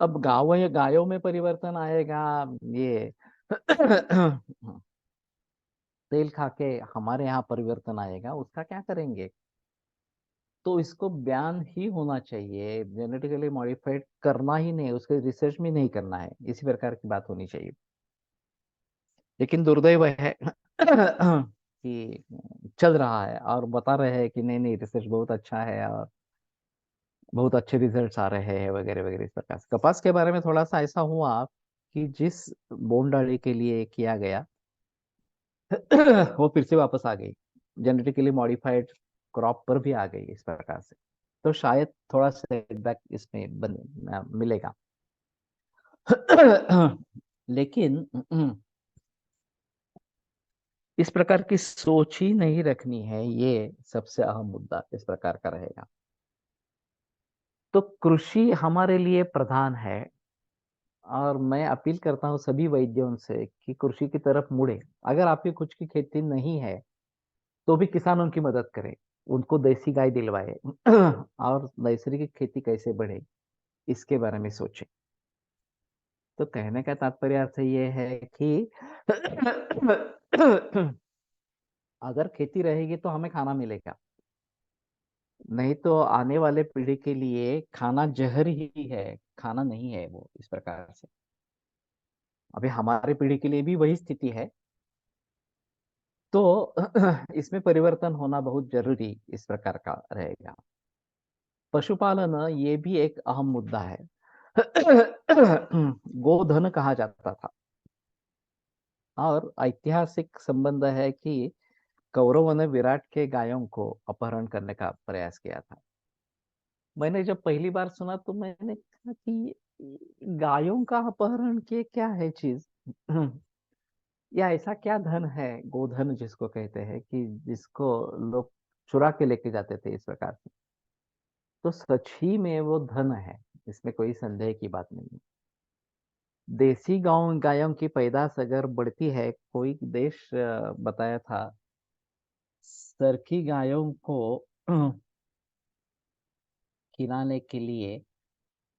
अब गाँव या गायों में परिवर्तन आएगा, ये तेल खा के हमारे यहाँ परिवर्तन आएगा, उसका क्या करेंगे? तो इसको बैन ही होना चाहिए, जेनेटिकली मॉडिफाइड करना ही नहीं, उसके रिसर्च भी नहीं करना है, इसी प्रकार की बात होनी चाहिए। लेकिन दुर्दैव है कि चल रहा है और बता रहे हैं कि नहीं नहीं रिसर्च बहुत अच्छा है और बहुत अच्छे रिजल्ट्स आ रहे हैं वगैरह वगैरह इस प्रकार से। कपास के बारे में थोड़ा सा ऐसा हुआ कि जिस बोंडाली के लिए किया गया वो फिर से वापस आ गई, जेनेटिकली मॉडिफाइड क्रॉप पर भी आ गई इस प्रकार से। तो शायद थोड़ा सेटबैक इसमें मिलेगा। लेकिन इस प्रकार की सोच ही नहीं रखनी है, ये सबसे अहम मुद्दा इस प्रकार का रहेगा। तो कृषि हमारे लिए प्रधान है और मैं अपील करता हूँ सभी वैद्यों से कि कृषि की तरफ मुड़े। अगर आपकी खुद की खेती नहीं है तो भी किसानों की मदद करें, उनको देसी गाय दिलवाए और नैसर्गिक खेती कैसे बढ़े इसके बारे में सोचें। तो कहने का तात्पर्य अर्थ ये है कि अगर खेती रहेगी तो हमें खाना मिलेगा। नहीं तो आने वाले पीढ़ी के लिए खाना जहर ही है, खाना नहीं है वो, इस प्रकार से। अभी हमारे पीढ़ी के लिए भी वही स्थिति है। तो इसमें परिवर्तन होना बहुत जरूरी इस प्रकार का रहेगा। पशुपालन ये भी एक अहम मुद्दा है। गोधन कहा जाता था, और ऐतिहासिक संबंध है कि कौरवों ने विराट के गायों को अपहरण करने का प्रयास किया था। मैंने जब पहली बार सुना तो मैंने कहा कि गायों का अपहरण के क्या है चीज। या ऐसा क्या धन है, गोधन जिसको कहते हैं, कि जिसको लोग चुरा के लेके जाते थे इस प्रकार से। तो सच ही में वो धन है, इसमें कोई संदेह की बात नहीं है। देसी गांव गायों की पैदाश अगर बढ़ती है, कोई देश बताया था, सरकी गायों को खिलाने के लिए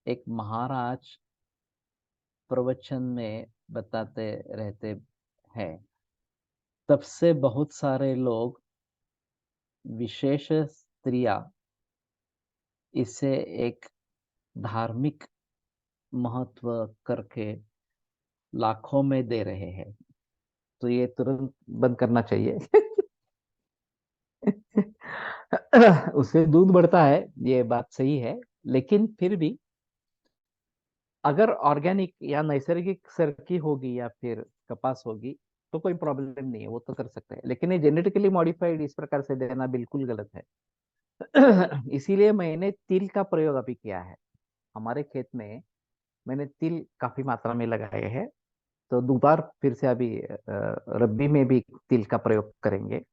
एक महाराज प्रवचन में बताते रहते हैं। तब से बहुत सारे लोग, विशेष स्त्रियां, इसे एक धार्मिक महत्व करके लाखों में दे रहे हैं। तो ये तुरंत बंद करना चाहिए। उससे दूध बढ़ता है, ये बात सही है। लेकिन फिर भी अगर ऑर्गेनिक या नैसर्गिक सरकी होगी या फिर कपास होगी तो कोई प्रॉब्लम नहीं है, वो तो कर सकते हैं। लेकिन ये जेनेटिकली मॉडिफाइड इस प्रकार से देना बिल्कुल गलत है। इसीलिए मैंने तिल का प्रयोग अभी किया है हमारे खेत में। मैंने तिल काफी मात्रा में लगाए हैं। तो दोबारा फिर से अभी रब्बी में भी तिल का प्रयोग करेंगे।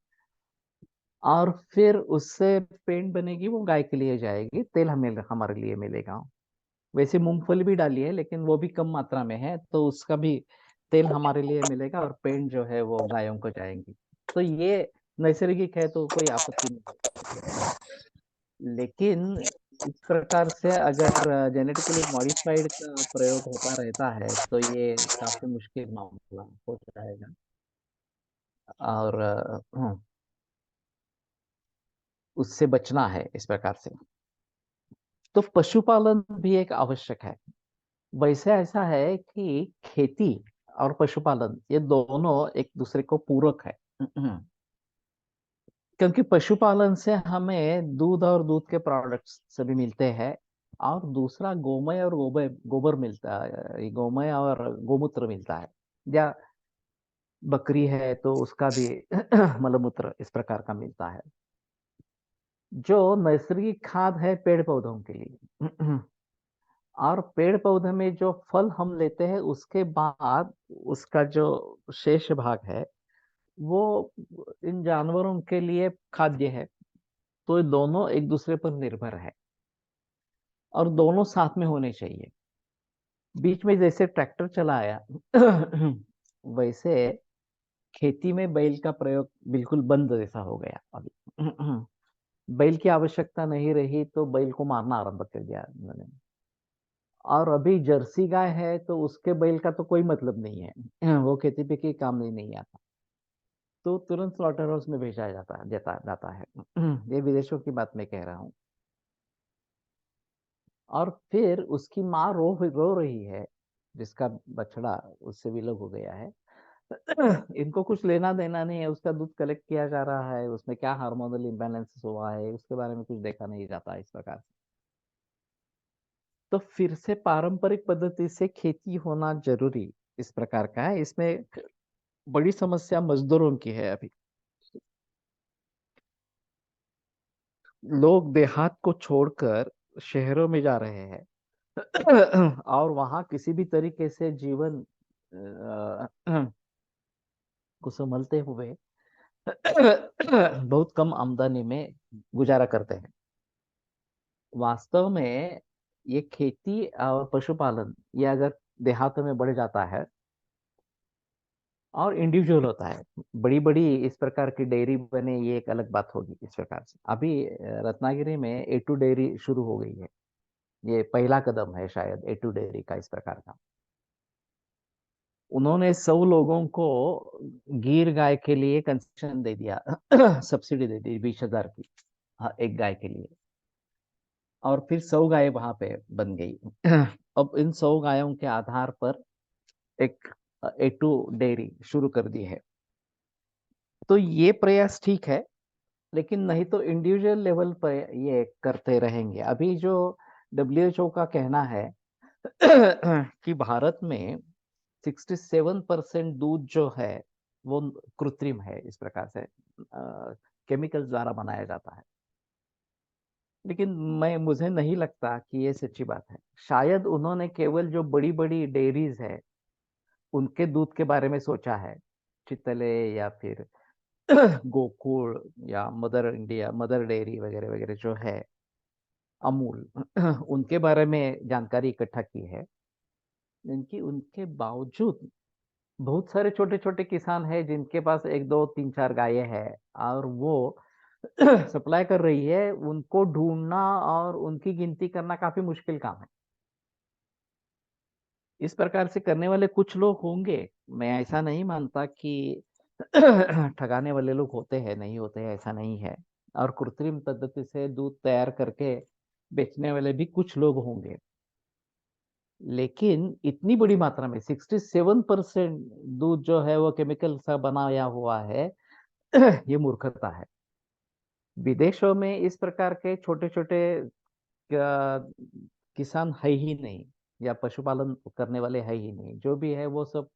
और फिर उससे पेंट बनेगी, वो गाय के लिए जाएगी, तेल हमें हमारे लिए मिलेगा। वैसे मूंगफली भी डाली है, लेकिन वो भी कम मात्रा में है, तो उसका भी तेल हमारे लिए मिलेगा, और पेंट जो है वो गायों को जाएंगी। तो ये नैसर्गिक है, तो कोई आपत्ति नहीं। लेकिन इस प्रकार से अगर जेनेटिकली मॉडिफाइड का प्रयोग होता रहता है तो ये काफी मुश्किल मामला हो जाएगा। और उससे बचना है इस प्रकार से। तो पशुपालन भी एक आवश्यक है। वैसे ऐसा है कि खेती और पशुपालन ये दोनों एक दूसरे को पूरक है। क्योंकि पशुपालन से हमें दूध और दूध के प्रोडक्ट्स सभी मिलते हैं। और दूसरा गोमय और गोबर गोबर मिलता है, ये गोमय और गोमूत्र मिलता है। या बकरी है तो उसका भी मलमूत्र इस प्रकार का मिलता है, जो नैसर्गिक खाद है पेड़ पौधों के लिए। और पेड़ पौधे में जो फल हम लेते हैं उसके बाद उसका जो शेष भाग है वो इन जानवरों के लिए खाद्य है। तो ये दोनों एक दूसरे पर निर्भर है, और दोनों साथ में होने चाहिए। बीच में जैसे ट्रैक्टर चला आया, वैसे खेती में बैल का प्रयोग बिल्कुल बंद जैसा हो गया अभी। बैल की आवश्यकता नहीं रही तो बैल को मारना आरंभ कर दिया उन्होंने। और अभी जर्सी गाय है तो उसके बैल का तो कोई मतलब नहीं है। वो खेती पे के काम नहीं आता। तो तुरंत स्लॉटर हाउस में भेजा जाता है। ये विदेशों की बात मैं कह रहा हूँ। और फिर उसकी माँ रो रही है, जिसका बछड़ा उससे विलग हो गया है। इनको कुछ लेना देना नहीं है, उसका दूध कलेक्ट किया जा रहा है, उसमें क्या हार्मोनल इम्बैलेंस हुआ है उसके बारे में कुछ देखा नहीं जाता इस प्रकार से। तो फिर से पारंपरिक पद्धति से खेती होना जरूरी इस प्रकार का है। इसमें बड़ी समस्या मजदूरों की है अभी। लोग देहात को छोड़कर शहरों में जा रहे हैं। और वहां किसी भी तरीके से जीवन को संभलते हुए बहुत कम आमदनी में गुजारा करते हैं। वास्तव में ये खेती और पशुपालन ये अगर देहातों में बढ़ जाता है और इंडिविजुअल होता है, बड़ी बड़ी इस प्रकार की डेयरी बने, ये एक अलग बात होगी इस प्रकार से। अभी रत्नागिरी में A2 डेयरी शुरू हो गई है। ये पहला कदम है शायद A2 डेयरी का इस प्रकार का। उन्होंने 100 लोगों को गिर गाय के लिए कंसेशन दे दिया। सब्सिडी दे दी 20,000 की। हाँ, एक गाय के लिए। और फिर 100 गाय वहां पे बन गई। अब इन 100 गायों के आधार पर एक A2 डेयरी शुरू कर दी है। तो ये प्रयास ठीक है, लेकिन नहीं तो इंडिविजुअल लेवल पर ये करते रहेंगे। अभी जो WHO का कहना है कि भारत में 67% दूध जो है वो कृत्रिम है, इस प्रकार से केमिकल द्वारा बनाया जाता है। लेकिन मुझे नहीं लगता कि ये सच्ची बात है। शायद उन्होंने केवल जो बड़ी बड़ी डेयरीज है उनके दूध के बारे में सोचा है, चितले या फिर गोकुल या मदर इंडिया, मदर डेयरी वगैरह वगैरह जो है, अमूल, उनके बारे में जानकारी इकट्ठा की है। इनकी उनके बावजूद बहुत सारे छोटे छोटे किसान हैं जिनके पास एक दो तीन चार गायें हैं, और वो सप्लाई कर रही है। उनको ढूंढना और उनकी गिनती करना काफी मुश्किल काम है। इस प्रकार से करने वाले कुछ लोग होंगे। मैं ऐसा नहीं मानता कि ठगाने वाले लोग होते हैं, नहीं होते हैं, ऐसा नहीं है। और कृत्रिम पद्धति से दूध तैयार करके बेचने वाले भी कुछ लोग होंगे। लेकिन इतनी बड़ी मात्रा में 67% दूध जो है वो केमिकल से बनाया हुआ है, ये मूर्खता है। विदेशों में इस प्रकार के छोटे छोटे किसान है ही नहीं, या पशुपालन करने वाले है ही नहीं। जो भी है वो सब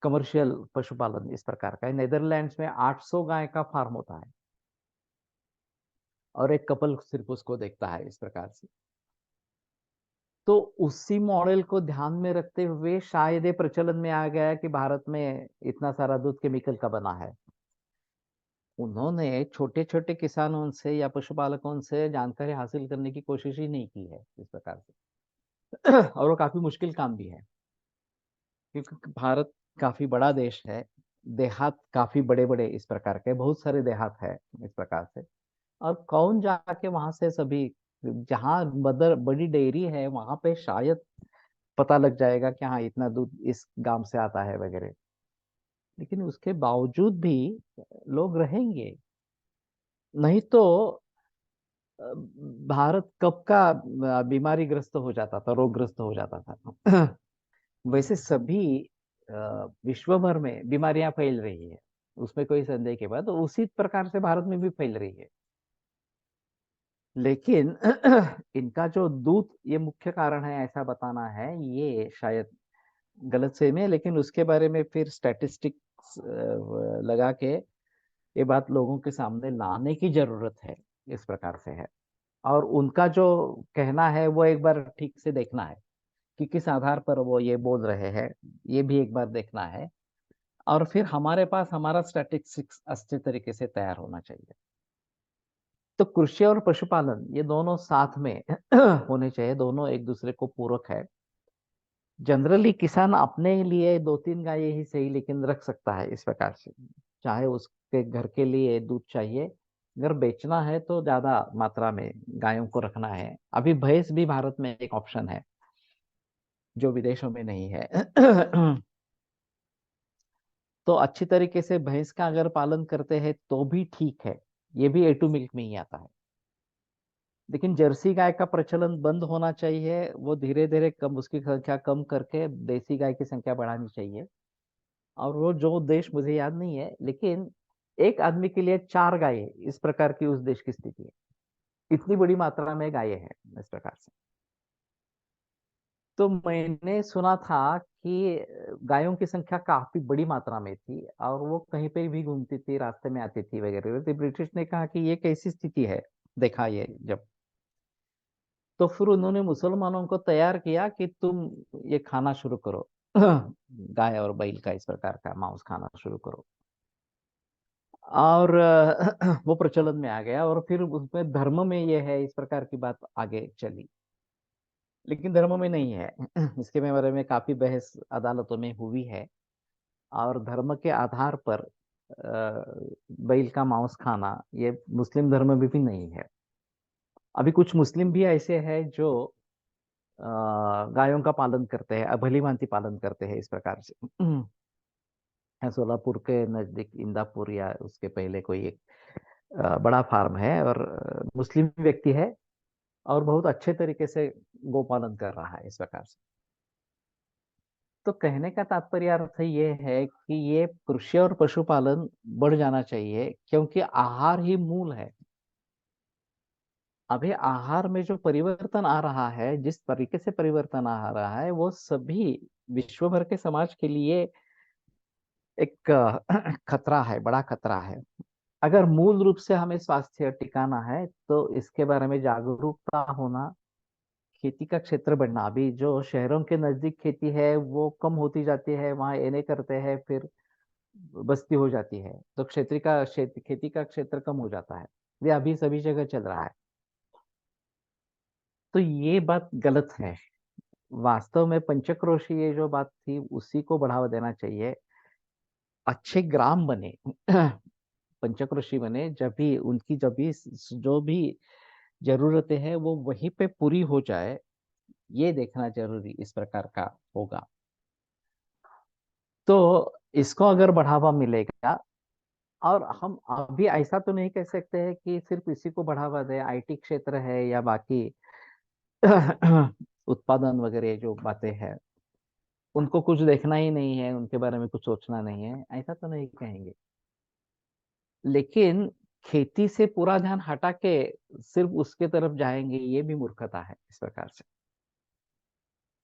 कमर्शियल पशुपालन इस प्रकार का है। नेदरलैंड्स में 800 गाय का फार्म होता है, और एक कपल सिर्फ उसको देखता है, इस प्रकार से। तो उसी मॉडल को ध्यान में रखते हुए शायद ये प्रचलन में आ गया कि भारत में इतना सारा दूध केमिकल का बना है। उन्होंने छोटे छोटे किसानों से या पशुपालकों से जानकारी हासिल करने की कोशिश ही नहीं की है, इस प्रकार से। और वो काफी मुश्किल काम भी है, क्योंकि भारत काफी बड़ा देश है। देहात काफी बड़े बड़े इस प्रकार के बहुत सारे देहात है, इस प्रकार से। और कौन जाके वहां से सभी, जहाँ मदर बड़ी डेयरी है वहां पे शायद पता लग जाएगा कि हाँ इतना दूध इस गांव से आता है वगैरह। लेकिन उसके बावजूद भी लोग रहेंगे। नहीं तो अ, भारत कब का बीमारी ग्रस्त हो जाता था, रोगग्रस्त हो जाता था। वैसे सभी विश्व भर में बीमारियां फैल रही है, उसमें कोई संदेह के बाद, तो उसी प्रकार से भारत में भी फैल रही है। लेकिन इनका जो दूध ये मुख्य कारण है ऐसा बताना है, ये शायद गलत फहमी है। लेकिन उसके बारे में फिर स्टैटिस्टिक्स लगा के ये बात लोगों के सामने लाने की जरूरत है, इस प्रकार से है। और उनका जो कहना है वो एक बार ठीक से देखना है कि किस आधार पर वो ये बोल रहे हैं, ये भी एक बार देखना है। और फिर हमारे पास हमारा स्टैटिस्टिक्स अच्छे तरीके से तैयार होना चाहिए। तो कृषि और पशुपालन ये दोनों साथ में होने चाहिए, दोनों एक दूसरे को पूरक है। जनरली किसान अपने लिए दो तीन गाय ही सही, लेकिन रख सकता है इस प्रकार से। चाहे उसके घर के लिए दूध चाहिए, अगर बेचना है तो ज्यादा मात्रा में गायों को रखना है। अभी भैंस भी भारत में एक ऑप्शन है जो विदेशों में नहीं है। तो अच्छी तरीके से भैंस का अगर पालन करते हैं तो भी ठीक है, ये भी A2 मिल्क में ही आता है। लेकिन जर्सी गाय का प्रचलन बंद होना चाहिए, वो धीरे धीरे कम, उसकी संख्या कम करके देसी गाय की संख्या बढ़ानी चाहिए। और वो जो देश मुझे याद नहीं है, लेकिन एक आदमी के लिए 4 गायें, इस प्रकार की उस देश की स्थिति है। इतनी बड़ी मात्रा में गायें हैं, इस प्रकार से। तो मैंने सुना था कि गायों की संख्या काफी बड़ी मात्रा में थी, और वो कहीं पे भी घूमती थी, रास्ते में आती थी वगैरह। तो ब्रिटिश ने कहा कि ये कैसी स्थिति है, देखा ये जब। तो फिर उन्होंने मुसलमानों को तैयार किया कि तुम ये खाना शुरू करो, गाय और बैल का इस प्रकार का मांस खाना शुरू करो। और वो प्रचलन में आ गया, और फिर उसमें धर्म में ये है, इस प्रकार की बात आगे चली। लेकिन धर्म में नहीं है। इसके बारे में काफी बहस अदालतों में हुई है। और धर्म के आधार पर बैल का मांस खाना ये मुस्लिम धर्म में भी नहीं है। अभी कुछ मुस्लिम भी ऐसे हैं जो गायों का पालन करते हैं, भली भांति पालन करते हैं, इस प्रकार से। सोलापुर के नजदीक इंदापुर या उसके पहले कोई एक बड़ा फार्म है और मुस्लिम व्यक्ति है और बहुत अच्छे तरीके से गोपालन कर रहा है इस प्रकार से। तो कहने का तात्पर्य अर्थ ये है कि ये कृषि और पशुपालन बढ़ जाना चाहिए, क्योंकि आहार ही मूल है। अभी आहार में जो परिवर्तन आ रहा है, जिस तरीके से परिवर्तन आ रहा है, वो सभी विश्व भर के समाज के लिए एक खतरा है, बड़ा खतरा है। अगर मूल रूप से हमें स्वास्थ्य टिकाना है तो इसके बारे में जागरूकता होना, खेती का क्षेत्र बढ़ना। अभी जो शहरों के नजदीक खेती है वो कम होती जाती है, वहां एने करते हैं, फिर बस्ती हो जाती है, तो खेती का क्षेत्र कम हो जाता है। ये अभी सभी जगह चल रहा है। तो ये बात गलत है। वास्तव में पंचक्रोशी ये जो बात थी उसी को बढ़ावा देना चाहिए। अच्छे ग्राम बने पंचक्रोशी बने, जब भी जो भी जरूरतें हैं वो वहीं पे पूरी हो जाए, ये देखना जरूरी इस प्रकार का होगा। तो इसको अगर बढ़ावा मिलेगा, और हम अभी ऐसा तो नहीं कह सकते हैं कि सिर्फ इसी को बढ़ावा दे, आईटी क्षेत्र है या बाकी उत्पादन वगैरह जो बातें हैं उनको कुछ देखना ही नहीं है, उनके बारे में कुछ सोचना नहीं है, ऐसा तो नहीं कहेंगे। लेकिन खेती से पूरा ध्यान हटा के सिर्फ उसके तरफ जाएंगे, ये भी मूर्खता है इस प्रकार से।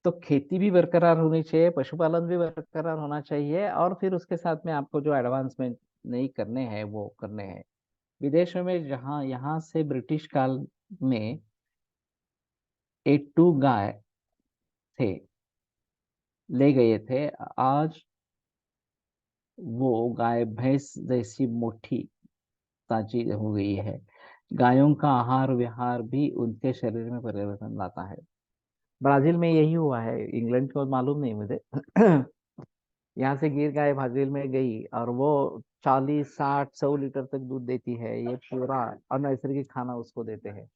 तो खेती भी बरकरार होनी चाहिए, पशुपालन भी बरकरार होना चाहिए, और फिर उसके साथ में आपको जो एडवांसमेंट नहीं करने हैं वो करने हैं। विदेशों में जहाँ यहाँ से ब्रिटिश काल में A2 गाय थे, ले गए थे। आज वो गाय भैंस जैसी मोटी ताजी हो गई है। गायों का आहार विहार भी उनके शरीर में परिवर्तन लाता है। ब्राजील में यही हुआ है, इंग्लैंड को मालूम नहीं मुझे। यहाँ से गिर गाय ब्राजील में गई और वो 40 60 100 लीटर तक दूध देती है। ये पूरा अनैसर्गिक खाना उसको देते हैं,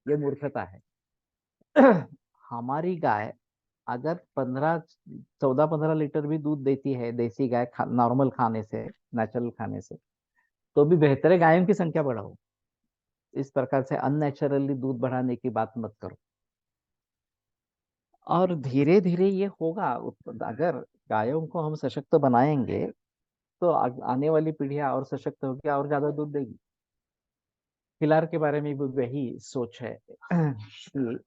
ये मूर्खता है। हमारी गाय अगर 15 14 15 लीटर भी दूध देती है, देसी गाय नॉर्मल खाने से, नेचुरल खाने से, तो भी बेहतर है गायों की संख्या बढ़ाओ। इस प्रकार से अननेचुरली दूध बढ़ाने की बात मत करो। और धीरे धीरे ये होगा। अगर गायों को हम सशक्त बनाएंगे तो आने वाली पीढ़ियां और सशक्त होगी और ज्यादा दूध देगी। खिलार के बारे में भी वही सोच है कि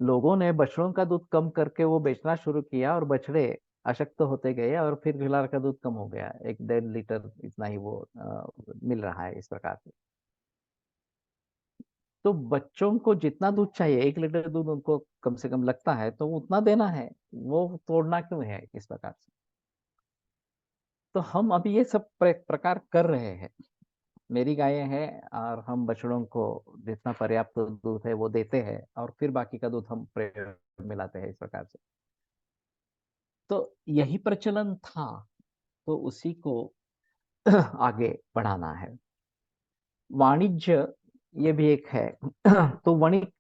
लोगों ने बछड़ों का दूध कम करके वो बेचना शुरू किया और बछड़े अशक्त होते गए और फिर खिलार का दूध कम हो गया, 1 1.5 लीटर इतना ही वो मिल रहा है इस प्रकार से। तो बच्चों को जितना दूध चाहिए, 1 लीटर दूध उनको कम से कम लगता है, तो उतना देना है। वो तोड़ना क्यों है इस प्रकार से? तो हम अभी ये सब प्रकार कर रहे हैं। मेरी गायें हैं और हम बछड़ों को जितना पर्याप्त दूध है वो देते हैं, और फिर बाकी का दूध हम प्रयोग में लाते हैं इस प्रकार से। तो यही प्रचलन था, तो उसी को आगे बढ़ाना है। वाणिज्य ये भी एक है। तो वाणिज्य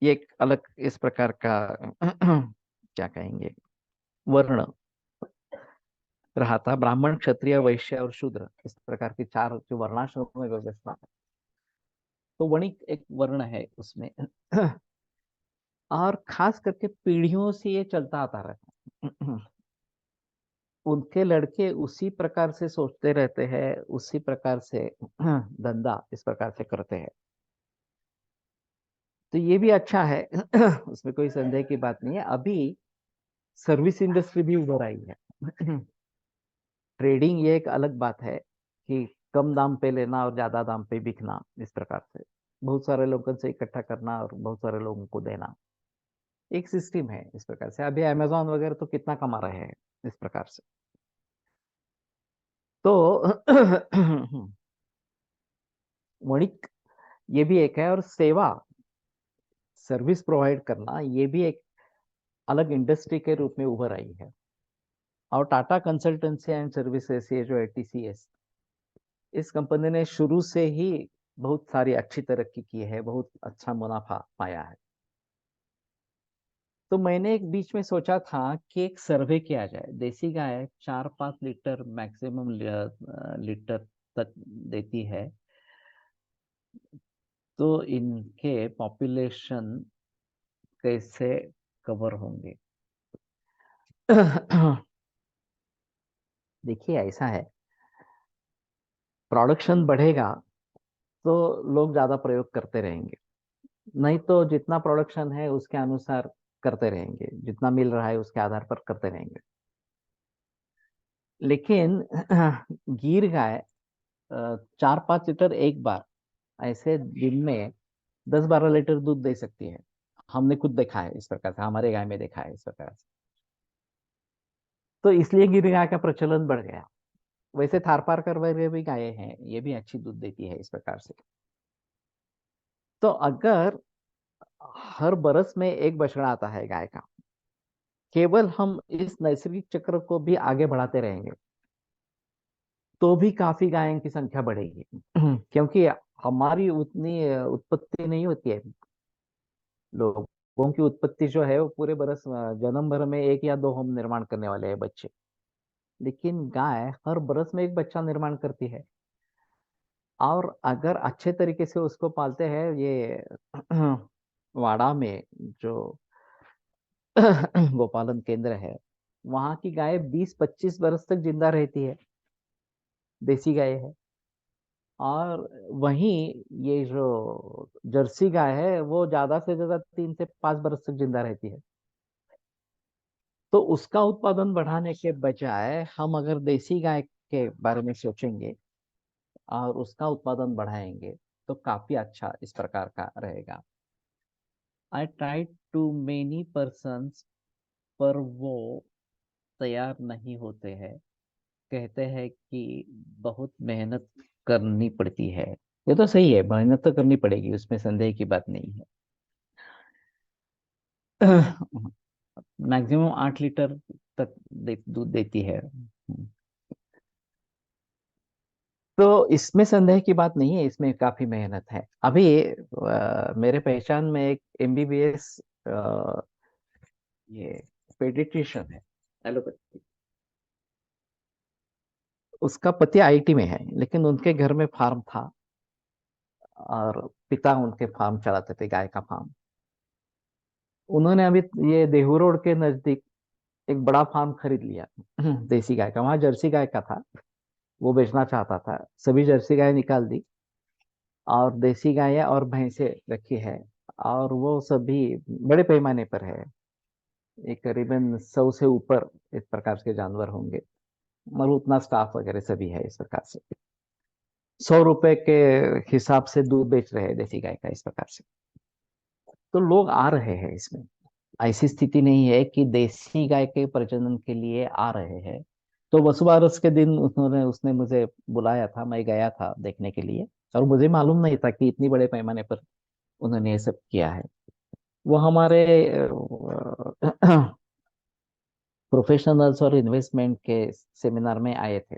ये एक अलग इस प्रकार का क्या कहेंगे, वर्ण रहा था। ब्राह्मण, क्षत्रिय, वैश्य और शूद्र, इस प्रकार की चार जो वर्णाश्रम में व्यवस्था। तो वणिक एक वर्ण है उसमें। और खास करके पीढ़ियों से ये चलता आता रहता। उनके लड़के उसी प्रकार से सोचते रहते हैं, उसी प्रकार से धंधा इस प्रकार से करते हैं। तो ये भी अच्छा है। उसमें कोई संदेह की बात नहीं है। अभी सर्विस इंडस्ट्री भी उभर आई है। ट्रेडिंग ये एक अलग बात है कि कम दाम पे लेना और ज्यादा दाम पे बिकना, इस प्रकार से बहुत सारे लोगों से इकट्ठा करना और बहुत सारे लोगों को देना, एक सिस्टम है इस प्रकार से। अभी अमेजोन वगैरह तो कितना कमा रहे हैं इस प्रकार से। तो वणिक ये भी एक है, और सेवा सर्विस प्रोवाइड करना ये भी एक अलग इंडस्ट्री के रूप में उभर आई है। और टाटा कंसल्टेंसी एंड सर्विसेज, ये जो है TCS, इस कंपनी ने शुरू से ही बहुत सारी अच्छी तरक्की की है, बहुत अच्छा मुनाफा पाया है। तो मैंने एक बीच में सोचा था कि एक सर्वे किया जाए। देसी गाय 4-5 लीटर मैक्सिमम लीटर तक देती है, तो इनके पॉपुलेशन कैसे कवर होंगे? देखिए ऐसा है, प्रोडक्शन बढ़ेगा तो लोग ज्यादा प्रयोग करते रहेंगे, नहीं तो जितना प्रोडक्शन है उसके अनुसार करते रहेंगे, जितना मिल रहा है उसके आधार पर करते रहेंगे। लेकिन गीर गाय 4-5 लीटर एक बार, ऐसे दिन में 10-12 लीटर दूध दे सकती है। हमने खुद देखा है इस प्रकार से, हमारे गाय में देखा है इस प्रकार से। तो इसलिए गिर गाय का प्रचलन बढ़ गया। वैसे थारपारकर वगैरह भी गायें हैं, ये भी अच्छी दूध देती है इस प्रकार से। तो अगर हर बरस में एक बछड़ा आता है गाय का, केवल हम इस नैसर्गिक चक्र को भी आगे बढ़ाते रहेंगे तो भी काफी गायों की संख्या बढ़ेगी। क्योंकि हमारी उतनी उत्पत्ति नहीं होती है। लोगों की उत्पत्ति जो है वो पूरे बरस जन्म भर में एक या दो हम निर्माण करने वाले हैं बच्चे, लेकिन गाय हर बरस में एक बच्चा निर्माण करती है। और अगर अच्छे तरीके से उसको पालते हैं, ये वाड़ा में जो गोपालन केंद्र है, वहां की गाय 20-25 बरस तक जिंदा रहती है, देसी गाय है। और वहीं ये जो जर्सी गाय है वो ज्यादा से ज्यादा 3 से 5 बरस तक जिंदा रहती है। तो उसका उत्पादन बढ़ाने के बजाय हम अगर देसी गाय के बारे में सोचेंगे और उसका उत्पादन बढ़ाएंगे तो काफी अच्छा इस प्रकार का रहेगा। I try to many persons, पर वो तैयार नहीं होते हैं। कहते हैं कि बहुत मेहनत करनी पड़ती है। ये तो सही है, मेहनत तो करनी पड़ेगी, उसमें संदेह की बात नहीं है। मैक्सिमम 8 लीटर तक दूध देती है। तो इसमें संदेह की बात नहीं है, इसमें काफी मेहनत है। अभी मेरे पहचान में एक एमबीबीएस ये पेडिट्रिशियन है, एलोपैथी। उसका पति आईटी में है, लेकिन उनके घर में फार्म था और पिता उनके फार्म चलाते थे, गाय का फार्म। उन्होंने अभी ये देहू रोड के नजदीक एक बड़ा फार्म खरीद लिया देसी गाय का। वहां जर्सी गाय का था, वो बेचना चाहता था, सभी जर्सी गाय निकाल दी और देसी गाय और भैंसे रखी है। और वो सभी बड़े पैमाने पर है, एक करीबन 100 से ऊपर इस प्रकार के जानवर होंगे। और उतना स्टाफ वगैरह सभी है इस प्रकार से। 100 रुपए के हिसाब से दूध बेच रहे हैं देसी गाय का इस प्रकार से। तो लोग आ रहे हैं इसमें। ऐसी स्थिति नहीं है कि देसी गाय के प्रजनन के लिए आ रहे हैं। तो वसुबारस के दिन उन्होंने उसने मुझे बुलाया था, मैं गया था देखने के लिए। और मुझे मालूम नहीं था कि इतनी बड़े पैमाने पर उन्होंने ये सब किया है। वो हमारे प्रोफेशनल्स और इन्वेस्टमेंट के सेमिनार में आए थे,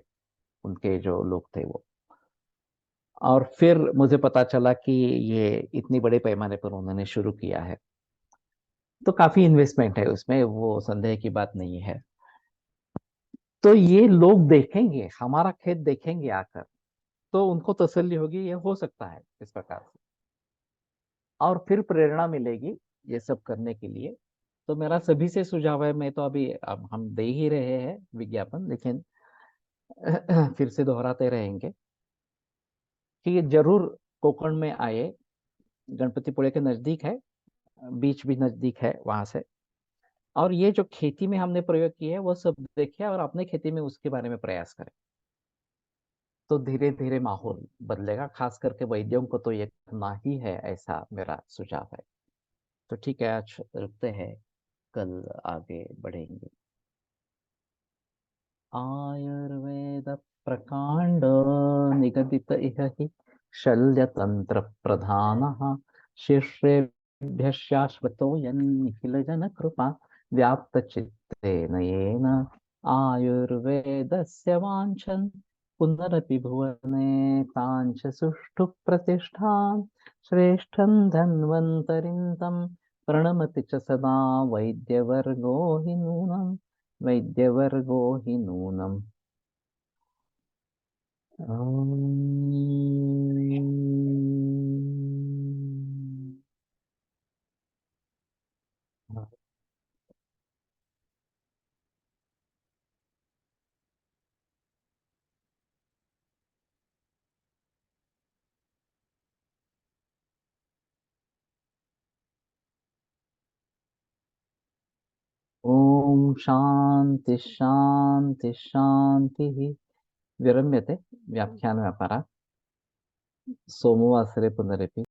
उनके जो लोग थे वो। और फिर मुझे पता चला कि ये इतनी बड़े पैमाने पर उन्होंने शुरू किया है। तो काफी इन्वेस्टमेंट है उसमें, वो संदेह की बात नहीं है। तो ये लोग देखेंगे, हमारा खेत देखेंगे आकर, तो उनको तसल्ली होगी, ये हो सकता है इस प्रकार से। और फिर प्रेरणा मिलेगी ये सब करने के लिए। तो मेरा सभी से सुझाव है, मैं तो अभी अब हम दे ही रहे हैं विज्ञापन, लेकिन फिर से दोहराते रहेंगे कि ये जरूर कोकण में आए। गणपतिपुळे के नजदीक है, बीच भी नजदीक है वहां से। और ये जो खेती में हमने प्रयोग किए है वो सब देखे और अपने खेती में उसके बारे में प्रयास करें। तो धीरे धीरे माहौल बदलेगा, खास करके वैद्यों को तो ये करना ही है, ऐसा मेरा सुझाव है। तो ठीक है, आज रुकते हैं, कल आगे बढ़ेंगे। आयुर्वेद प्रकांड निगदित इह हि शल्यतंत्र प्रधानः शिष्येभ्यः शाश्वतोऽयं निखिलजन कृपा व्याप्त चित्तेन येन आयुर्वेदस्य वाञ्छन् पुनरपि भुवने काञ्च सुष्ठु प्रतिष्ठां श्रेष्ठं धन्वन्तरिं तं प्रणमति च सदा वैद्यवर्गो हि नूनं वैद्यवर्गो हि नूनम्। ॐ शान्ति शान्ति शान्तिः। विरम्यते व्याख्यानव्यापारात्। सोमवासरे पुनरपि